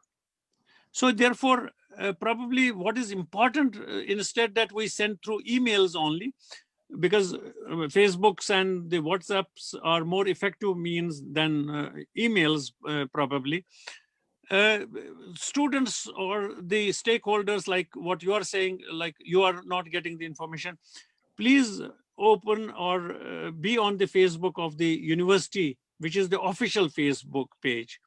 So therefore, probably what is important, instead that we send through emails only, because Facebooks and the WhatsApps are more effective means than emails, probably. Students or the stakeholders, like what you are saying, like you are not getting the information, please open or be on the Facebook of the university, which is the official Facebook page,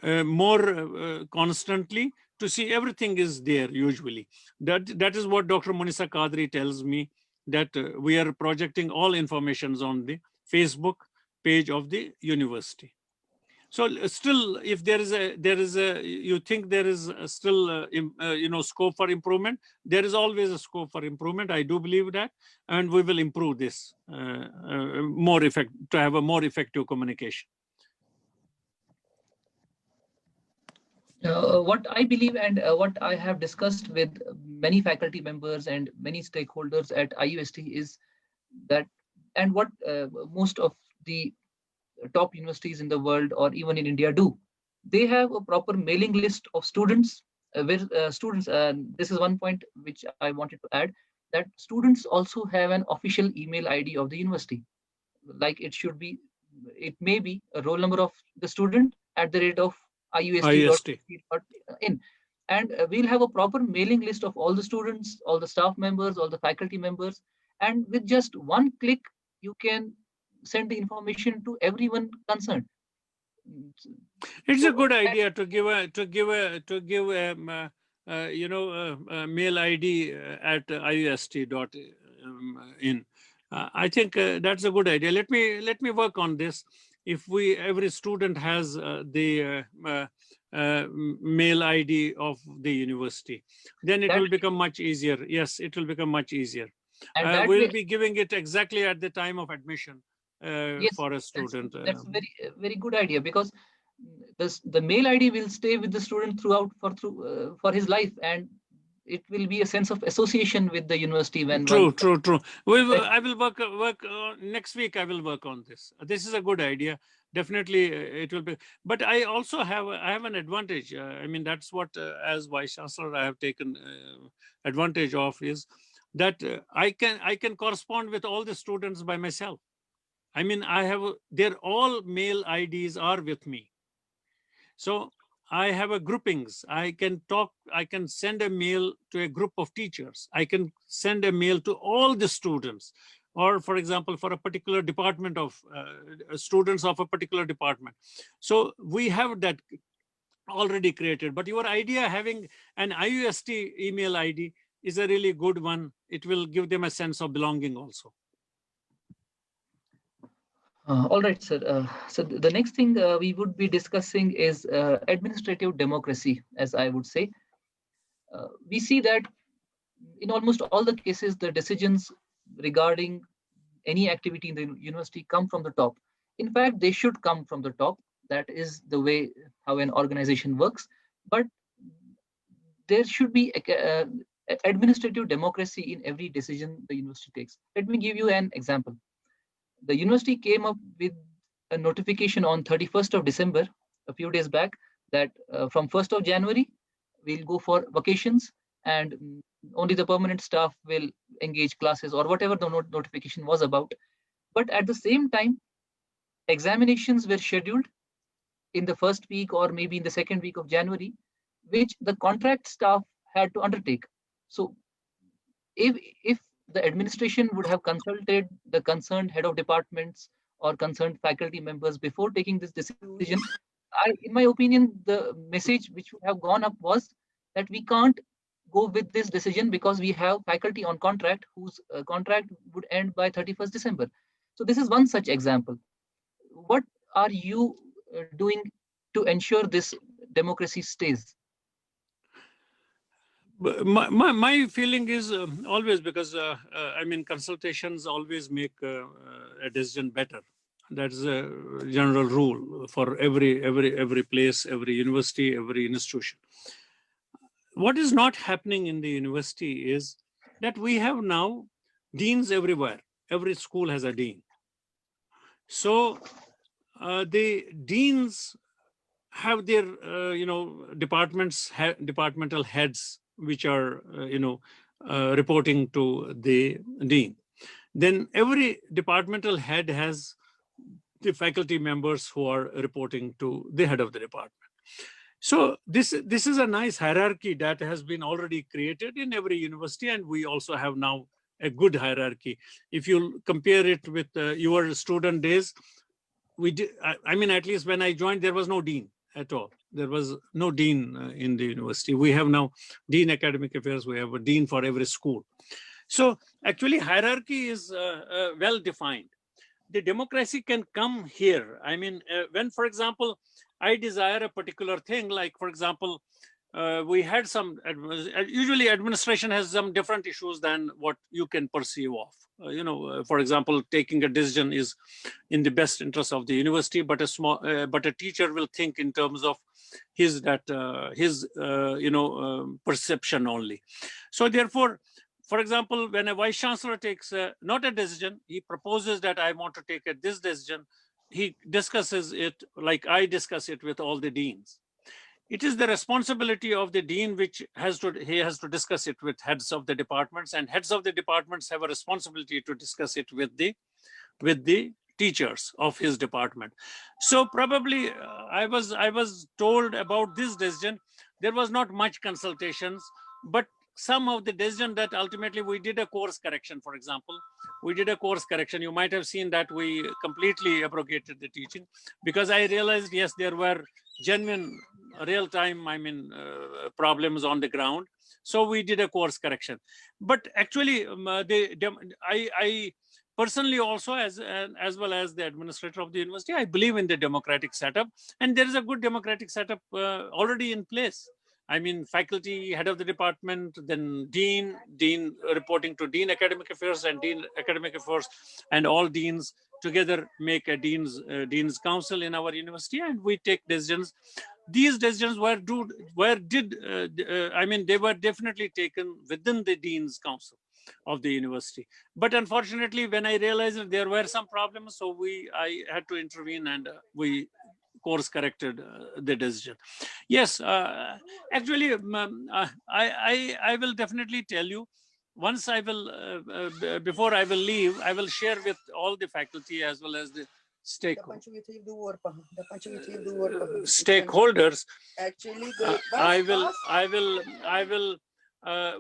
more constantly, to see everything is there usually. That is what Dr. Munisa Qadri tells me, that we are projecting all informations on the Facebook page of the university. So still, if there is a you think there is still scope for improvement, there is always a scope for improvement. I do believe that, and we will improve this to have a more effective communication. What I believe and what I have discussed with many faculty members and many stakeholders at IUST is that, and what most of the top universities in the world or even in India do, they have a proper mailing list of students. This is one point which I wanted to add, that students also have an official email ID of the university. Like it may be a roll number of the student @ IUST. IUST.in. And we'll have a proper mailing list of all the students, all the staff members, all the faculty members. And with just one click, you can send the information to everyone concerned. It's a good idea to give mail ID at IUST.in. I think that's a good idea. Let me work on this. If every student has the mail ID of the university, then it will become much easier. Yes, it will become much easier. And we'll be giving it exactly at the time of admission for a student. That's a very good idea, because the mail ID will stay with the student throughout for his life, and it will be a sense of association with the university. True. I will work next week. I will work on this. This is a good idea. Definitely, it will be. But I also have an advantage. I mean, that's what as Vice Chancellor I have taken advantage of, is that I can correspond with all the students by myself. I mean, their all mail IDs are with me. So I have a groupings. I can send a mail to a group of teachers. I can send a mail to all the students, or for example, for a particular department of students of a particular department. So we have that already created. But your idea, having an IUST email ID, is a really good one. It will give them a sense of belonging also. All right, sir. So the next thing we would be discussing is administrative democracy, as I would say. We see that in almost all the cases, the decisions regarding any activity in the university come from the top. In fact, they should come from the top. That is the way how an organization works. But there should be administrative democracy in every decision the university takes. Let me give you an example. The university came up with a notification on 31st of December, a few days back, that from 1st of January, we'll go for vacations, and only the permanent staff will engage classes, or whatever the notification was about. But at the same time, examinations were scheduled in the first week or maybe in the second week of January, which the contract staff had to undertake. So if the administration would have consulted the concerned head of departments or concerned faculty members before taking this decision, in my opinion, the message which would have gone up was that we can't go with this decision because we have faculty on contract whose contract would end by 31st December. So this is one such example. What are you doing to ensure this democracy stays? My feeling is always, because I mean, consultations always make a decision better. That's a general rule for every place, every university, every institution. What is not happening in the university is that we have now deans everywhere. Every school has a dean. So the deans have their, departmental heads, which are, reporting to the dean. Then every departmental head has the faculty members who are reporting to the head of the department. So this is a nice hierarchy that has been already created in every university, and we also have now a good hierarchy. If you compare it with your student days, we did. I mean, at least when I joined, there was no dean at all. There was no dean in the university. We have now dean academic affairs. We have a dean for every school. So actually, hierarchy is well defined. The democracy can come here. I mean, when, for example, I desire a particular thing, like, for example, we had some, usually administration has some different issues than what you can perceive of. For example, taking a decision is in the best interest of the university, but a teacher will think in terms of his perception only. So therefore, for example, when a vice chancellor takes not a decision, he proposes that I want to take this decision. He discusses it like I discuss it with all the deans. It is the responsibility of the dean, which he has to discuss it with heads of the departments, and heads of the departments have a responsibility to discuss it with the teachers of his department. So probably I was told about this decision. There was not much consultations, but some of the decision that ultimately we did a course correction. For example, we did a course correction. You might have seen that we completely abrogated the teaching, because I realized, yes, there were genuine real-time, problems on the ground. So we did a course correction. But actually, I personally also, as well as the administrator of the university, I believe in the democratic setup, and there is a good democratic setup already in place. I mean, faculty, head of the department, then dean reporting to dean academic affairs, and dean academic affairs, and all deans together make a dean's council in our university, and we take decisions. These decisions they were definitely taken within the dean's council of the university. But unfortunately, when I realized that there were some problems, so I had to intervene, and we course corrected the decision. Yes, actually, I will definitely tell you. Once I will, before I will leave, I will share with all the faculty as well as the stakeholders. Actually,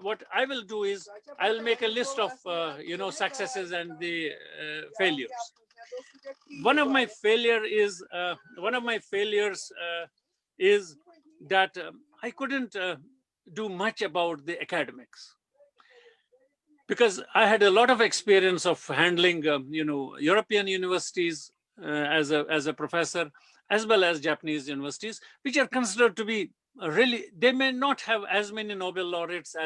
what I will do is I will make a list of successes and the failures. One of my failures is that I couldn't do much about the academics, because I had a lot of experience of handling European universities as a professor, as well as Japanese universities, which are considered to be really, they may not have as many Nobel laureates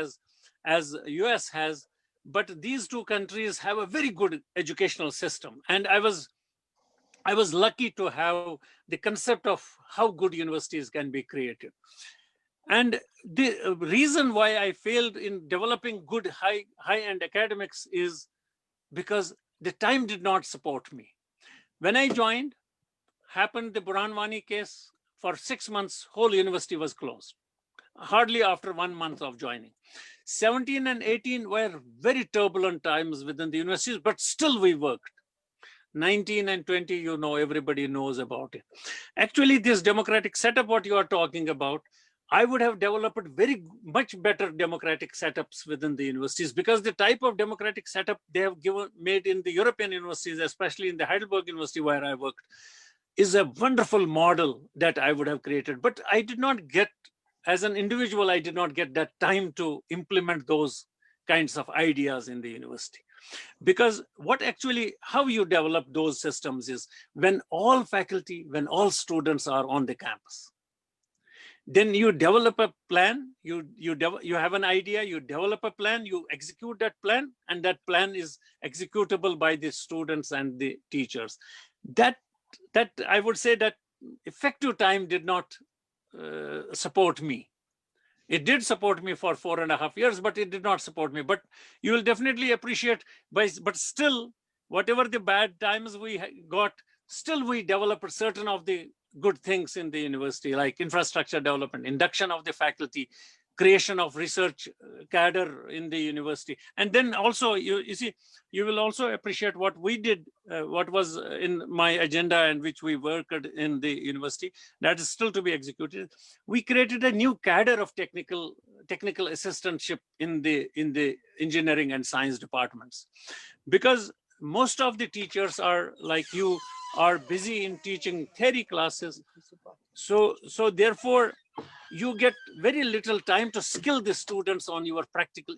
as US has, but these two countries have a very good educational system. And I was lucky to have the concept of how good universities can be created. And the reason why I failed in developing good high-end academics is because the time did not support me. When I joined, happened the Burhanwani case. For 6 months, whole university was closed, hardly after 1 month of joining. 17 and 18 were very turbulent times within the universities, but still we worked. 19 and 20, everybody knows about it. Actually, this democratic setup, what you are talking about, I would have developed very much better democratic setups within the universities, because the type of democratic setup they have made in the European universities, especially in the Heidelberg University where I worked, is a wonderful model that I would have created. But I did not get, as an individual, I did not get that time to implement those kinds of ideas in the university. Because how you develop those systems is when all faculty, when all students are on the campus. Then you develop a plan, you have an idea, you develop a plan, you execute that plan, and that plan is executable by the students and the teachers. That I would say that effective time did not support me It did support me for 4.5 years, but it did not support me. But you will definitely appreciate, but still, whatever the bad times we got, still we developed certain of the good things in the university, like infrastructure development, induction of the faculty, creation of research cadre in the university. And then also, you see, you will also appreciate what we did, what was in my agenda and which we worked in the university, that is still to be executed. We created a new cadre of technical assistantship in the engineering and science departments, because most of the teachers are like you, are busy in teaching theory classes. So therefore, you get very little time to skill the students on your practical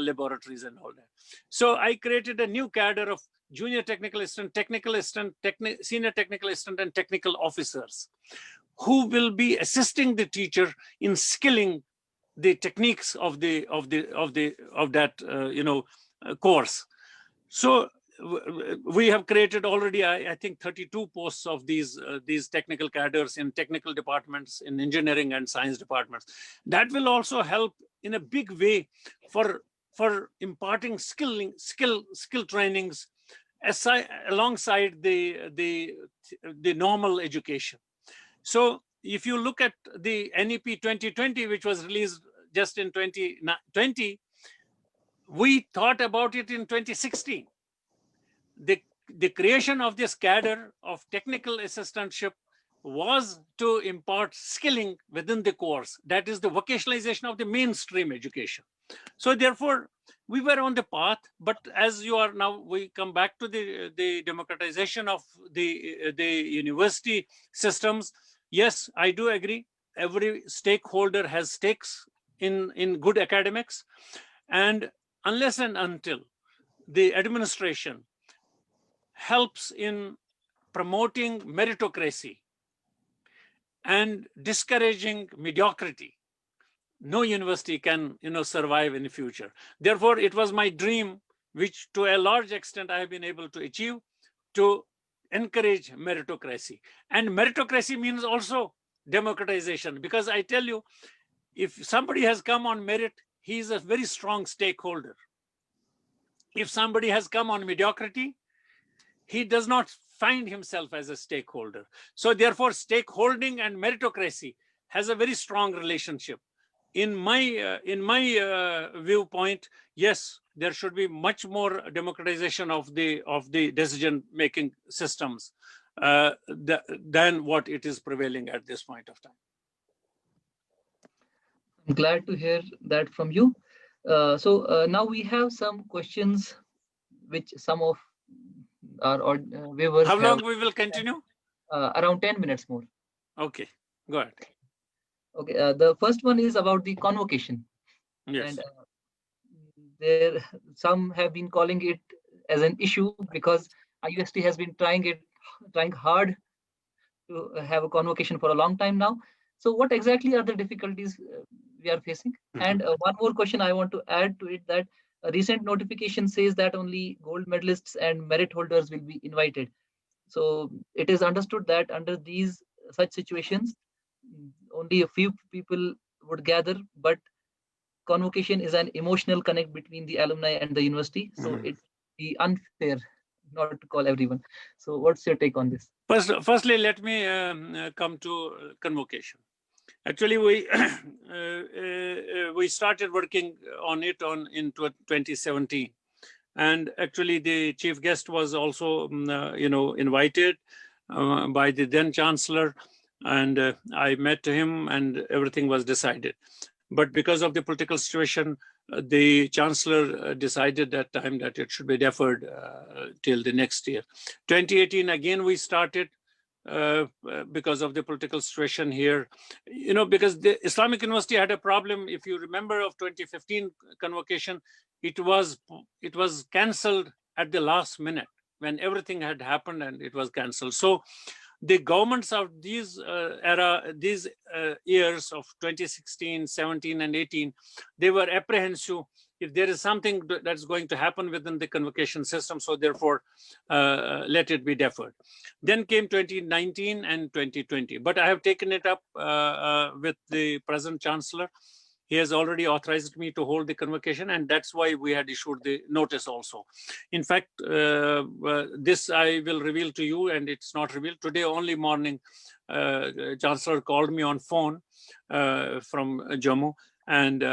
laboratories and all that. So I created a new cadre of junior technical assistant, senior technical assistant, and technical officers who will be assisting the teacher in skilling the techniques of that course. So we have created already, I think, 32 posts of these technical cadres in technical departments, in engineering and science departments. That will also help in a big way for imparting skill trainings alongside the normal education. So if you look at the NEP 2020, which was released just in 2020, we thought about it in 2016. The creation of this cadre of technical assistantship was to impart skilling within the course. That is the vocationalization of the mainstream education. So therefore, we were on the path, but as you are now, we come back to the democratization of the university systems. Yes, I do agree. Every stakeholder has stakes in good academics. And unless and until the administration helps in promoting meritocracy and discouraging mediocrity, no university can survive in the future. Therefore, it was my dream, which to a large extent I have been able to achieve, to encourage meritocracy. And meritocracy means also democratization, because I tell you, if somebody has come on merit, he is a very strong stakeholder. If somebody has come on mediocrity, he does not find himself as a stakeholder. So therefore, stakeholding and meritocracy has a very strong relationship. In my viewpoint, yes, there should be much more democratization of the decision-making systems than what it is prevailing at this point of time. I'm glad to hear that from you. So now we have some questions which some of our viewers How long we will continue? Around 10 minutes more. Okay, go ahead. Okay, the first one is about the convocation. Yes. And some have been calling it as an issue because IUST has been trying hard to have a convocation for a long time now. So what exactly are the difficulties we are facing? And one more question I want to add to it, that a recent notification says that only gold medalists and merit holders will be invited. So it is understood that under such situations, only a few people would gather, but convocation is an emotional connect between the alumni and the university. So it would be unfair not to call everyone. So what's your take on this? Firstly, let me come to convocation. Actually, we started working on it in 2017, and actually the chief guest was also invited by the then chancellor, and I met him, and everything was decided. But because of the political situation, the chancellor decided that time that it should be deferred till the next year. 2018 again we started. Because of the political situation here, because the Islamic University had a problem. If you remember of 2015 convocation, it was cancelled at the last minute when everything had happened, and it was cancelled. So the governments of these years of 2016, 17, and 18, they were apprehensive if there is something that's going to happen within the convocation system, so therefore let it be deferred. Then came 2019 and 2020. But I have taken it up with the present chancellor, he has already authorized me to hold the convocation, and that's why we had issued the notice also. In fact, this I will reveal to you, and it's not revealed. Today only morning, Chancellor called me on phone from Jammu, and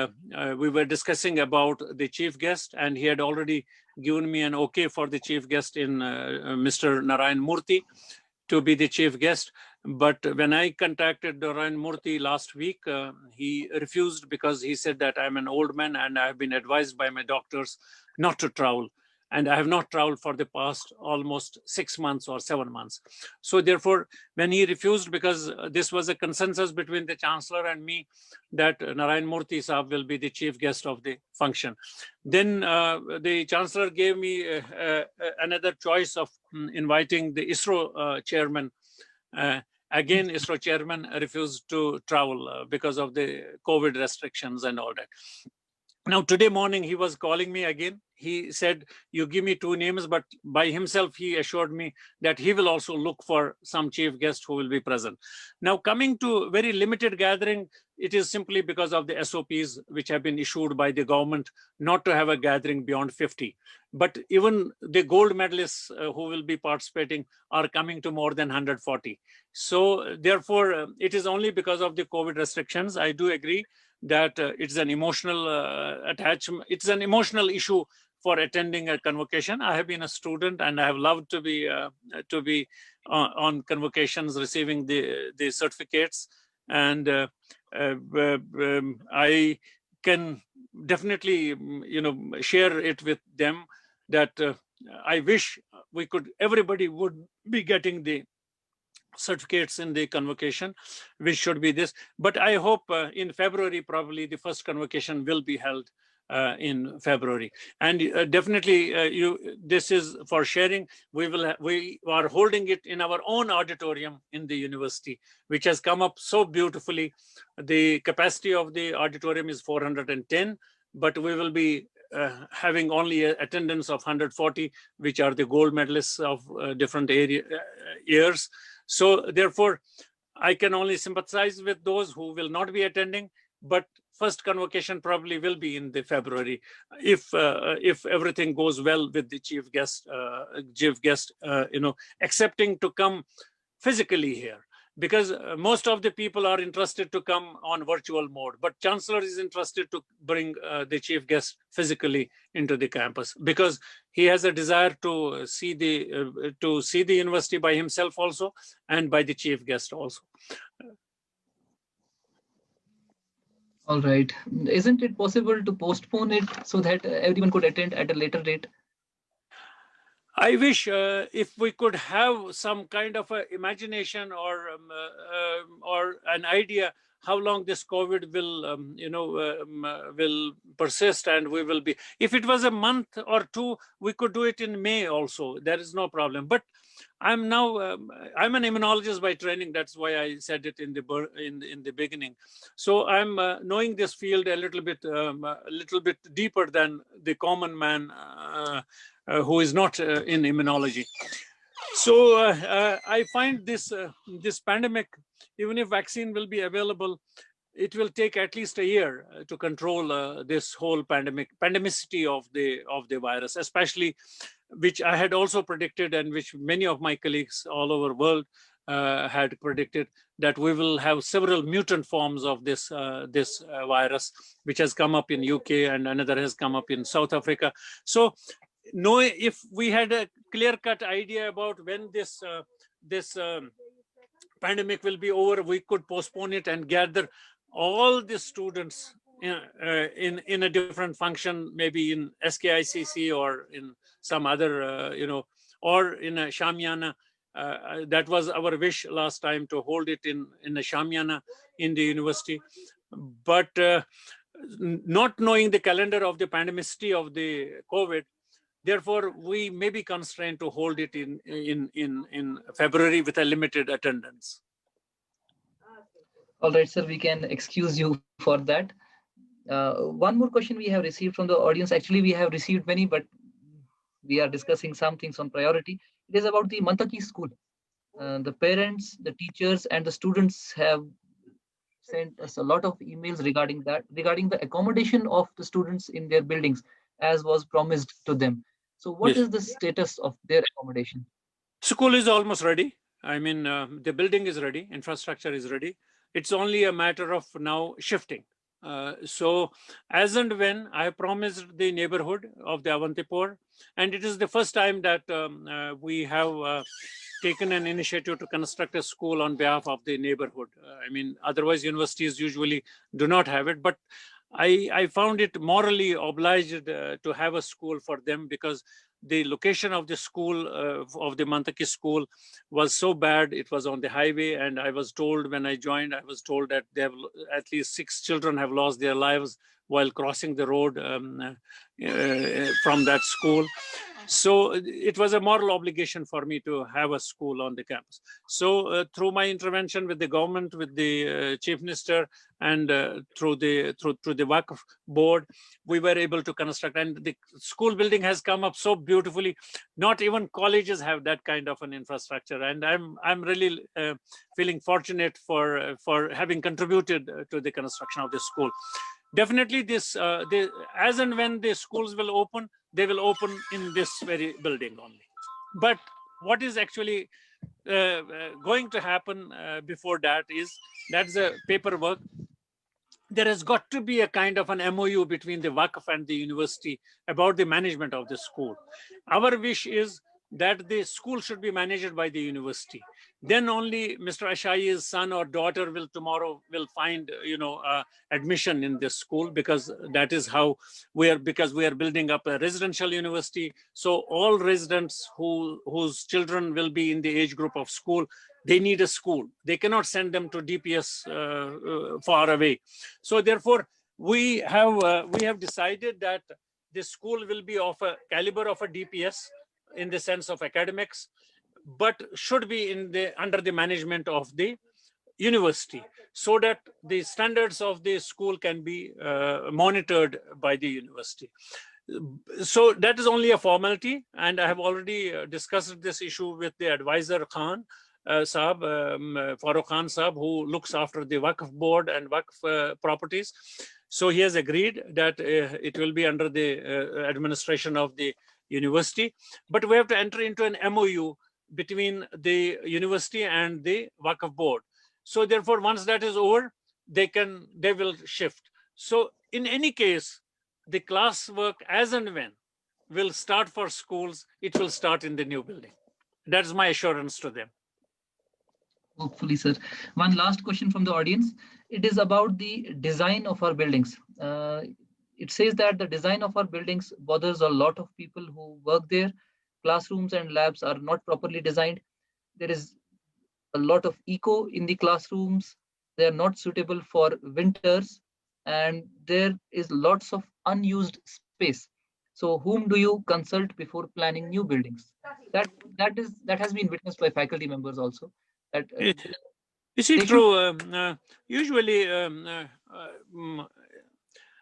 we were discussing about the chief guest, and he had already given me an okay for the chief guest in Mr. Narayan Murthy to be the chief guest. But when I contacted Narayan Murthy last week, he refused because he said that I'm an old man and I've been advised by my doctors not to travel. And I have not traveled for the past almost 6 months or 7 months. So therefore, when he refused, because this was a consensus between the Chancellor and me that Narayan Murthy Sahab will be the chief guest of the function. Then the Chancellor gave me another choice of inviting the ISRO chairman. Again, ISRO chairman refused to travel because of the COVID restrictions and all that. Now, today morning, he was calling me again. He said, you give me 2 names, but by himself, he assured me that he will also look for some chief guest who will be present. Now, coming to very limited gathering, it is simply because of the SOPs which have been issued by the government not to have a gathering beyond 50. But even the gold medalists who will be participating are coming to more than 140. So therefore, it is only because of the COVID restrictions. I do agree that it's an emotional attachment. It's an emotional issue for attending a convocation. I have been a student and I have loved to be on convocations, receiving the certificates, and I can definitely share it with them that I wish everybody would be getting the certificates in the convocation, which should be this. But I hope in February, probably the first convocation will be held in February. And definitely, this is for sharing. We are holding it in our own auditorium in the university, which has come up so beautifully. The capacity of the auditorium is 410, but we will be having only attendance of 140, which are the gold medalists of different years. So therefore, I can only sympathize with those who will not be attending, but first convocation probably will be in the February if everything goes well with the chief guest, accepting to come physically here. Because most of the people are interested to come on virtual mode, but Chancellor is interested to bring the chief guest physically into the campus because he has a desire to see the university by himself also and by the chief guest also. All right. Isn't it possible to postpone it so that everyone could attend at a later date? I wish if we could have some kind of a imagination or an idea how long this COVID will persist, and we will be. If it was a month or 2, we could do it in May also. There is no problem. But I'm now I'm an immunologist by training. That's why I said it in the beginning. So I'm knowing this field a little bit deeper than the common man who is not in immunology. So I find this pandemic, even if vaccine will be available, it will take at least a year to control this whole pandemicity of the virus, especially which I had also predicted and which many of my colleagues all over the world had predicted, that we will have several mutant forms of this virus, which has come up in UK and another has come up in South Africa. So if we had a clear-cut idea about when this pandemic will be over, we could postpone it and gather all the students in a different function, maybe in SKICC or in some other, or in a Shamiana. That was our wish last time, to hold it in a Shamiana in the university. But not knowing the calendar of the pandemicity of the COVID, therefore, we may be constrained to hold it in February with a limited attendance. All right, sir, we can excuse you for that. One more question we have received from the audience. Actually, we have received many, but we are discussing some things on priority. It is about the Mantaki school. The parents, the teachers, and the students have sent us a lot of emails regarding that, regarding the accommodation of the students in their buildings, as was promised to them. So what Yes. is the status of their accommodation? School is almost ready. I mean, the building is ready, infrastructure is ready. It's only a matter of now shifting. So, as and when I promised the neighborhood of the Avantipur, and it is the first time that we have taken an initiative to construct a school on behalf of the neighborhood. I mean, otherwise universities usually do not have it, but I found it morally obliged to have a school for them, because the location of the school, of the Mantaki school, was so bad. It was on the highway, and I was told when I joined, I was told that they have at least 6 children have lost their lives while crossing the road from that school. So it was a moral obligation for me to have a school on the campus. So through my intervention with the government, with the chief minister, and through the Waqf board, we were able to construct, and the school building has come up so beautifully. Not even colleges have that kind of an infrastructure, and I'm really feeling fortunate for having contributed to the construction of this school. Definitely, as and when the schools will open, they will open in this very building only. But what is actually going to happen before that is, that's the paperwork. There has got to be a kind of an MOU between the Waqf and the university about the management of the school. Our wish is that the school should be managed by the university. Then only Mr. Ashai's son or daughter will tomorrow find admission in this school, because that is how we are building up a residential university. So all residents whose children will be in the age group of school, they need a school. They cannot send them to DPS far away. So therefore, we have decided that the school will be of a caliber of a DPS in the sense of academics, but should be under the management of the university, so that the standards of the school can be monitored by the university. So that is only a formality, and I have already discussed this issue with the advisor Khan Saab, Farooq Khan Saab, who looks after the Waqf board and Waqf properties. So he has agreed that it will be under the administration of the university, but we have to enter into an MOU between the university and the Waqf board. So therefore, once that is over, they will shift. So in any case, the class work, as and when will start for schools, it will start in the new building. That's my assurance to them. Hopefully, sir. One last question from the audience. It is about the design of our buildings. It says that the design of our buildings bothers a lot of people who work there. Classrooms and labs are not properly designed. There is a lot of echo in the classrooms. They are not suitable for winters, and there is lots of unused space. So whom do you consult before planning new buildings? That has been witnessed by faculty members also. That Is it true? Usually,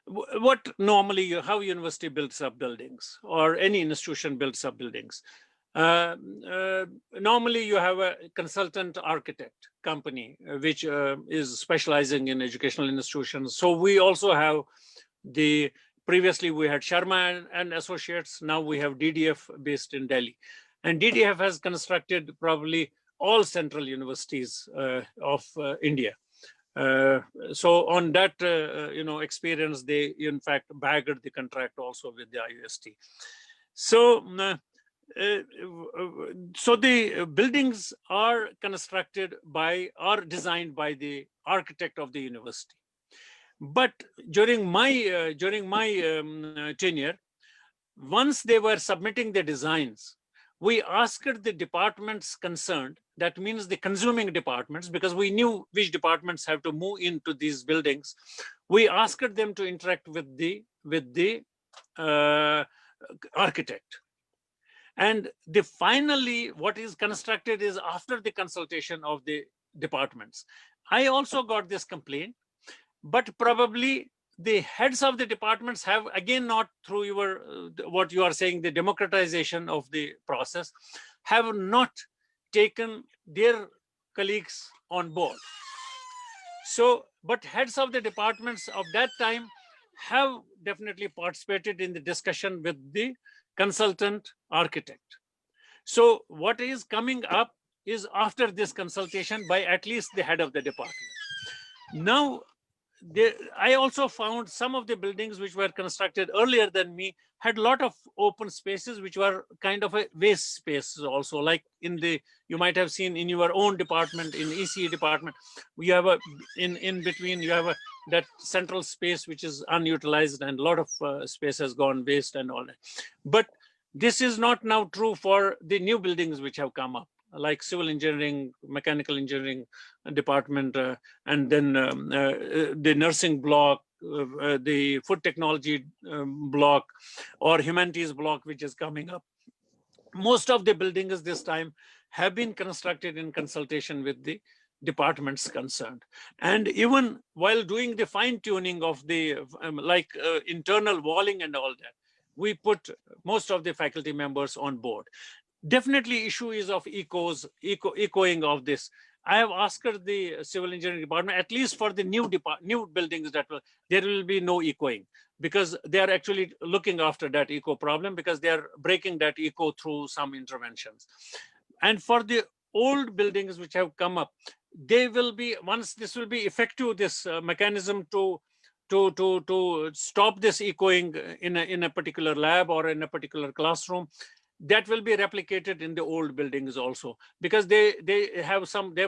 what normally how university builds up buildings, or any institution builds up buildings, normally you have a consultant architect company which is specializing in educational institutions. So we also have previously we had Sharma and Associates, now we have DDF based in Delhi, and DDF has constructed probably all central universities of India. So on that experience, they in fact bagged the contract also with the IUST. So the buildings are designed by the architect of the university. But during my tenure, once they were submitting the designs, we asked the departments concerned, that means the consuming departments, because we knew which departments have to move into these buildings. We asked them to interact with the architect. And finally, what is constructed is after the consultation of the departments. I also got this complaint, but probably the heads of the departments have, again, not through what you are saying, the democratization of the process, have not taken their colleagues on board. So but heads of the departments of that time have definitely participated in the discussion with the consultant architect. So what is coming up is after this consultation by at least the head of the department. Now, I also found some of the buildings which were constructed earlier than me had a lot of open spaces which were kind of a waste space also, like you might have seen in your own department, in ECE department, we have in between, you have that central space which is unutilized, and a lot of space has gone waste and all that. But this is not now true for the new buildings which have come up, like civil engineering, mechanical engineering department, and then the nursing block, the food technology block, or humanities block, which is coming up. Most of the buildings this time have been constructed in consultation with the departments concerned. And even while doing the fine tuning of the internal walling and all that, we put most of the faculty members on board. Definitely issue is of echoing of this. I have asked the civil engineering department, at least for the new buildings, that there will be no echoing, because they are actually looking after that echo problem, because they are breaking that echo through some interventions. And for the old buildings which have come up, they will be, once this will be effective, this mechanism to stop this echoing in a particular lab or in a particular classroom, that will be replicated in the old buildings also, because they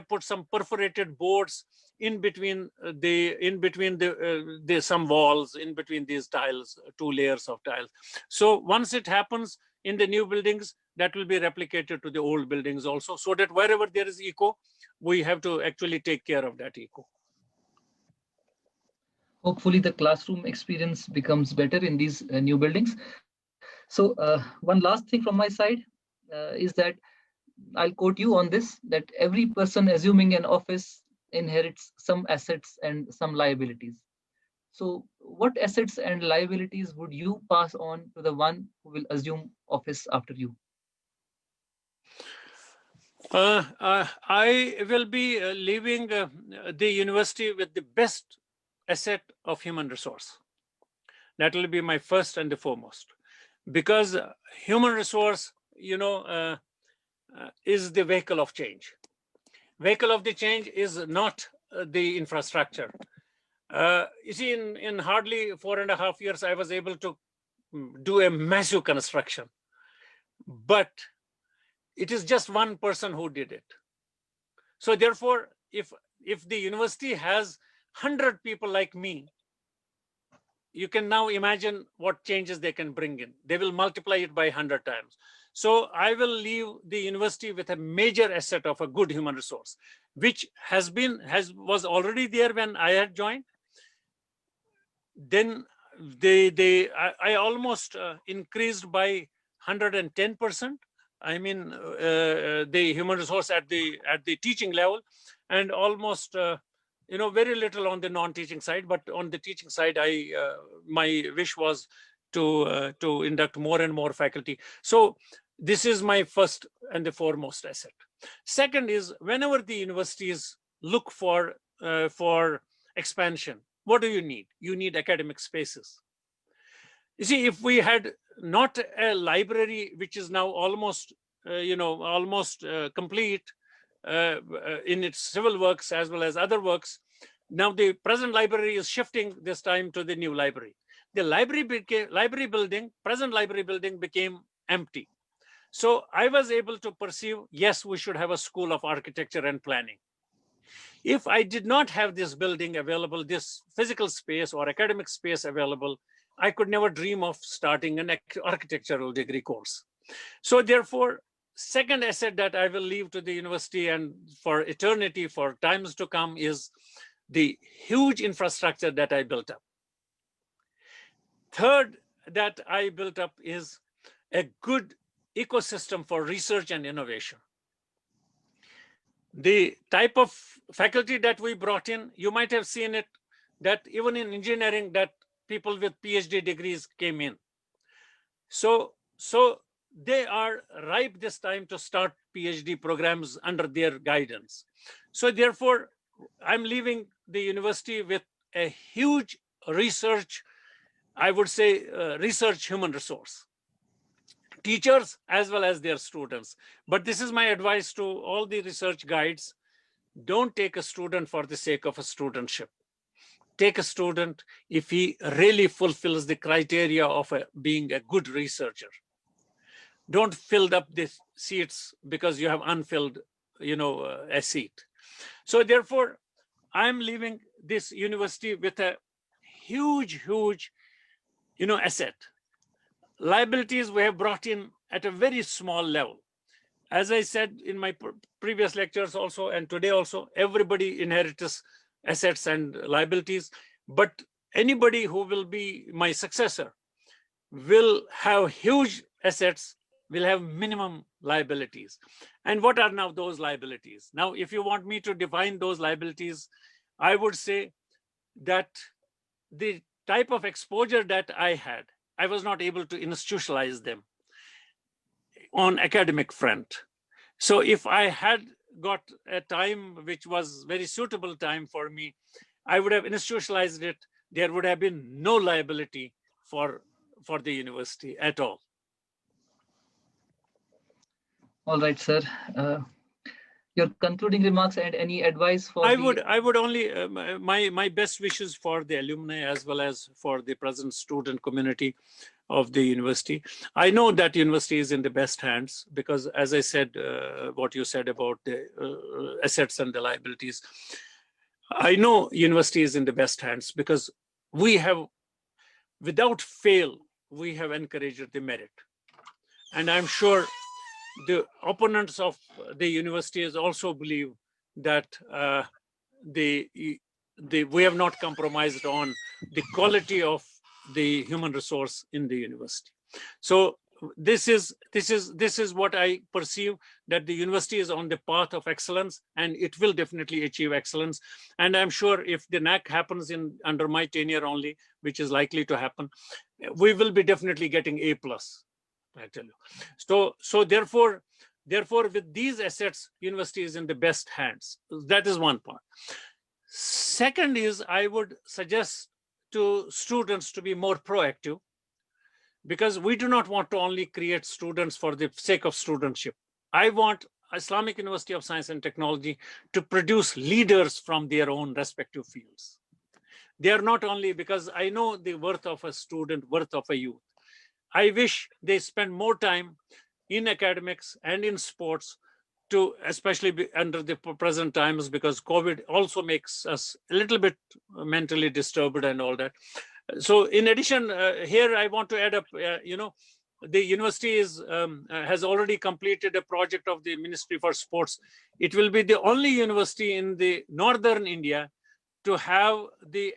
put some perforated boards in between some walls, in between these tiles, 2 layers of tiles. So once it happens in the new buildings, that will be replicated to the old buildings also, so that wherever there is echo, we have to actually take care of that echo. Hopefully the classroom experience becomes better in these new buildings. So one last thing from my side is that I'll quote you on this, that every person assuming an office inherits some assets and some liabilities. So what assets and liabilities would you pass on to the one who will assume office after you? I will be leaving the university with the best asset of human resource. That will be my first and the foremost, because human resource, is the vehicle of change. Vehicle of the change is not the infrastructure. You see, in hardly 4.5 years, I was able to do a massive construction, but it is just one person who did it. So therefore, if the university has 100 people like me, you can now imagine what changes they can bring in. They will multiply it by 100 times. So I will leave the university with a major asset of a good human resource, which was already there when I had joined. Then I almost increased by 110%. I mean, the human resource at the teaching level, and almost very little on the non-teaching side. But on the teaching side, my wish was to induct more and more faculty. So this is my first and the foremost asset. Second is, whenever the universities look for expansion, what do you need? You need academic spaces. You see, if we had not a library, which is now almost complete in its civil works as well as other works, now the present library is shifting this time to the new library. The present library building became empty. So I was able to perceive, yes, we should have a school of architecture and planning. If I did not have this building available, this physical space or academic space available, I could never dream of starting an architectural degree course. So therefore, second asset that I will leave to the university and for eternity, for times to come, is the huge infrastructure that I built up. Third that I built up is a good ecosystem for research and innovation. The type of faculty that we brought in, you might have seen it, that even in engineering, that people with PhD degrees came in. So they are ripe this time to start PhD programs under their guidance. So therefore, I'm leaving the university with a huge research, I would say, research human resource, teachers as well as their students. But this is my advice to all the research guides. Don't take a student for the sake of a studentship. Take a student if he really fulfills the criteria of being a good researcher. Don't fill up the seats because you have unfilled, a seat. So therefore, I'm leaving this university with a huge, asset. Liabilities we have brought in at a very small level. As I said in my previous lectures also, and today also, everybody inherits assets and liabilities, but anybody who will be my successor will have huge assets, will have minimum liabilities. And what are now those liabilities? Now, if you want me to define those liabilities, I would say that the type of exposure that I had, I was not able to institutionalize them on academic front. So if I had got a time which was very suitable time for me, I would have institutionalized it. There would have been no liability for the university at all. All right, sir. Your concluding remarks and any advice for I would only my best wishes for the alumni as well as for the present student community of the university. I know that university is in the best hands because, as I said, what you said about the assets and the liabilities, I know university is in the best hands because we have, without fail, we have encouraged the merit. And I'm sure the opponents of the universities also believe that we have not compromised on the quality of the human resource in the university. So this is what I perceive, that the university is on the path of excellence and it will definitely achieve excellence. And I'm sure if the NAC happens under my tenure only, which is likely to happen, we will be definitely getting A+. I tell you. So therefore, with these assets, university is in the best hands. That is one part. Second is, I would suggest to students to be more proactive, because we do not want to only create students for the sake of studentship. I want Islamic University of Science and Technology to produce leaders from their own respective fields. They are not only, because I know the worth of a student, worth of a youth. I wish they spend more time in academics and in sports, to especially be under the present times, because COVID also makes us a little bit mentally disturbed and all that. So in addition, here I want to add up, the university has already completed a project of the Ministry for Sports. It will be the only university in the northern India to have the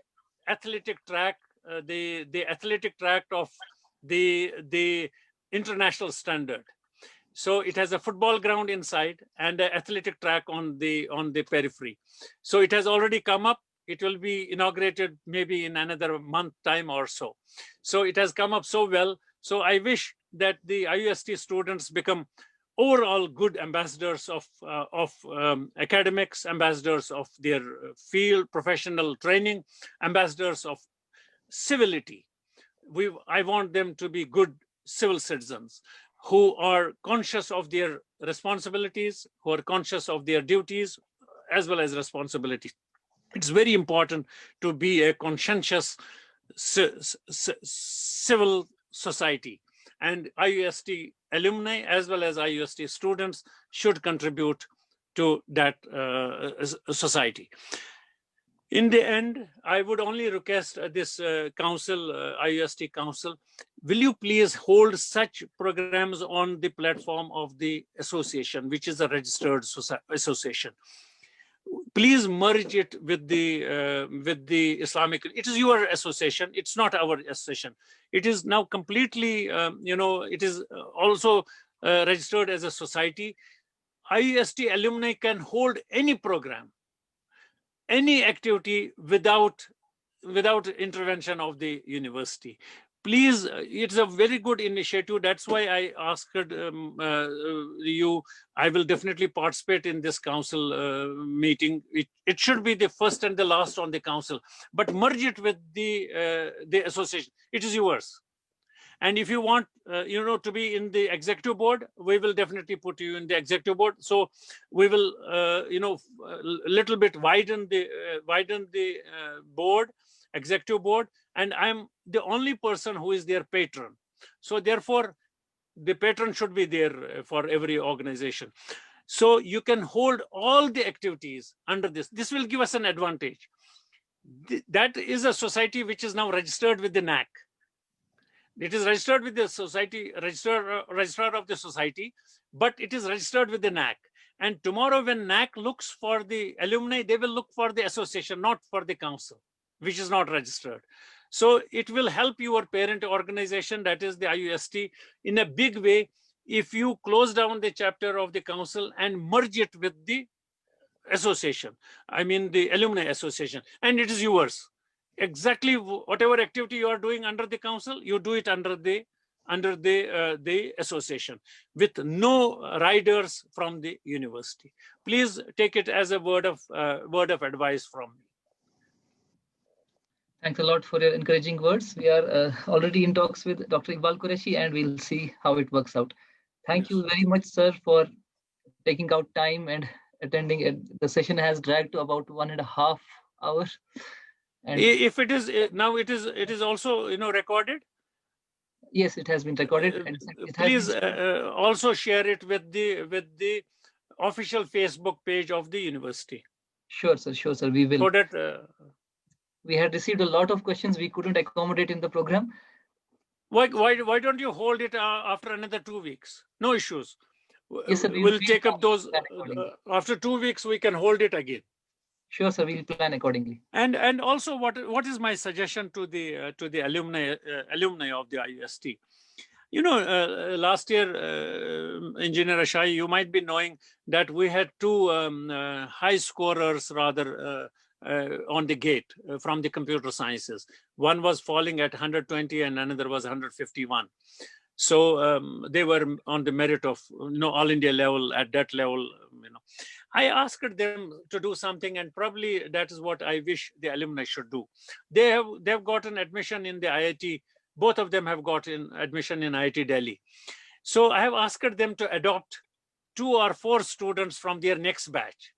athletic track, the athletic track of the international standard. So it has a football ground inside and an athletic track on the periphery. So it has already come up. It will be inaugurated maybe in another month time or so. So it has come up so well. So I wish that the IUST students become overall good ambassadors of academics, ambassadors of their field, professional training, ambassadors of civility. I want them to be good civil citizens who are conscious of their responsibilities, who are conscious of their duties as well as responsibilities. It's very important to be a conscientious civil society, and IUST alumni as well as IUST students should contribute to that society. In the end, I would only request this council, IUST council, will you please hold such programs on the platform of the association, which is a registered association. Please merge it with the Islamic. It is your association. It's not our association. It is now completely, it is also registered as a society. IUST alumni can hold any program, any activity without intervention of the university. please, it's a very good initiative. That's why I asked you. I will definitely participate in this council meeting. It should be the first and the last on the council, but merge it with the association. It is yours. And if you want, to be in the executive board, we will definitely put you in the executive board. So we will, little bit widen the board, executive board, and I'm the only person who is their patron. So therefore, the patron should be there for every organization. So you can hold all the activities under this. This will give us an advantage. That is a society which is now registered with the NAC. It is registered with the society, registrar of the society, but it is registered with the NAC. And tomorrow when NAC looks for the alumni, they will look for the association, not for the council, which is not registered. So it will help your parent organization, that is the IUST, in a big way if you close down the chapter of the council and merge it with the association. I mean the alumni association, and it is yours. Exactly whatever activity you are doing under the council, you do it under the association with no riders from the university. Please take it as a word of advice from me. Thanks a lot for your encouraging words. We are already in talks with Dr. Iqbal Qureshi, and we'll see how it works out. Thank you very much, sir, for taking out time and attending it. The session has dragged to about 1.5 hours. And if it is now, it is also recorded. Yes, it has been recorded. And please also share it with the official Facebook page of the university. Sure, sir. Sure, sir. We will. So that we had received a lot of questions we couldn't accommodate in the program. Why don't you hold it after another 2 weeks? No issues. Yes, sir. We'll take up those after 2 weeks. We can hold it again. Sure, sir. We'll plan accordingly. And also, what is my suggestion to the alumni of the IUST? Last year, Engineer Ashai, you might be knowing that we had two high scorers rather on the gate from the computer sciences. One was falling at 120 and another was 151. So they were on the merit of all India level at that level. I asked them to do something, and probably that is what I wish the alumni should do. They've gotten admission in the IIT. Both of them have gotten admission in IIT Delhi. So I have asked them to adopt 2 or 4 students from their next batch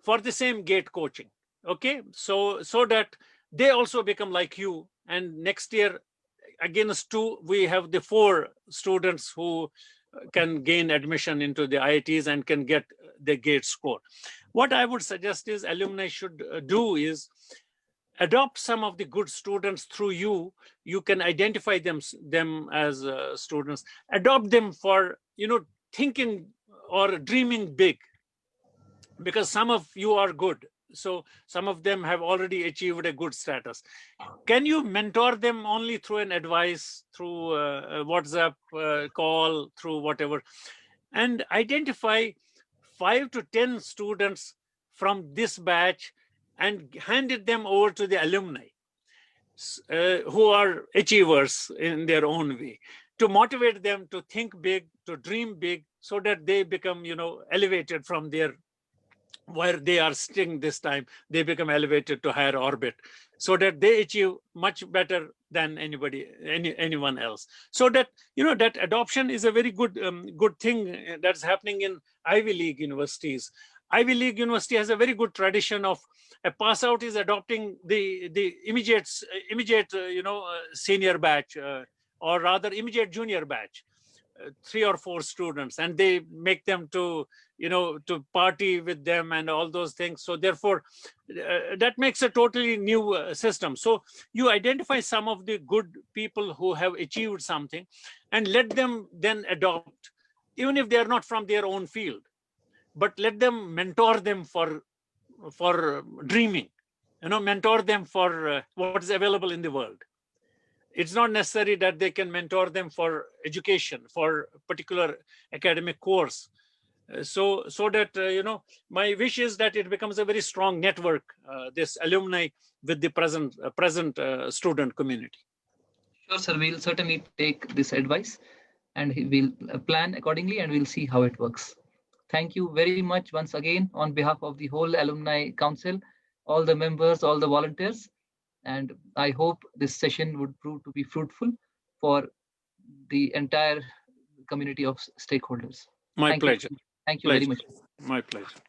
for the same gate coaching. Okay, so that they also become like you, and next year against 2 we have the 4 students who can gain admission into the IITs and can get the gate score. What I would suggest is alumni should do is adopt some of the good students through you. You can identify them as students. Adopt them for thinking or dreaming big, because some of you are good. So some of them have already achieved a good status. Can you mentor them only through an advice, through WhatsApp call, through whatever, and identify 5 to 10 students from this batch and handed them over to the alumni who are achievers in their own way, to motivate them to think big, to dream big, so that they become elevated from their where they are sitting this time. They become elevated to higher orbit, so that they achieve much better than anyone else. So that that adoption is a very good thing that's happening in Ivy League universities. Ivy League university has a very good tradition of a pass out is adopting the immediate senior batch, or rather immediate junior batch, 3 or 4 students, and they make them to party with them and all those things. So therefore that makes a totally new system. So you identify some of the good people who have achieved something and let them then adopt, even if they are not from their own field, but let them mentor them for dreaming, mentor them for what is available in the world. It's not necessary that they can mentor them for education, for particular academic course. So that, my wish is that it becomes a very strong network, this alumni with the present student community. Sure, sir. We'll certainly take this advice and we'll plan accordingly and we'll see how it works. Thank you very much once again on behalf of the whole Alumni Council, all the members, all the volunteers. And I hope this session would prove to be fruitful for the entire community of stakeholders. My Thank pleasure. you. Thank you very much. My pleasure.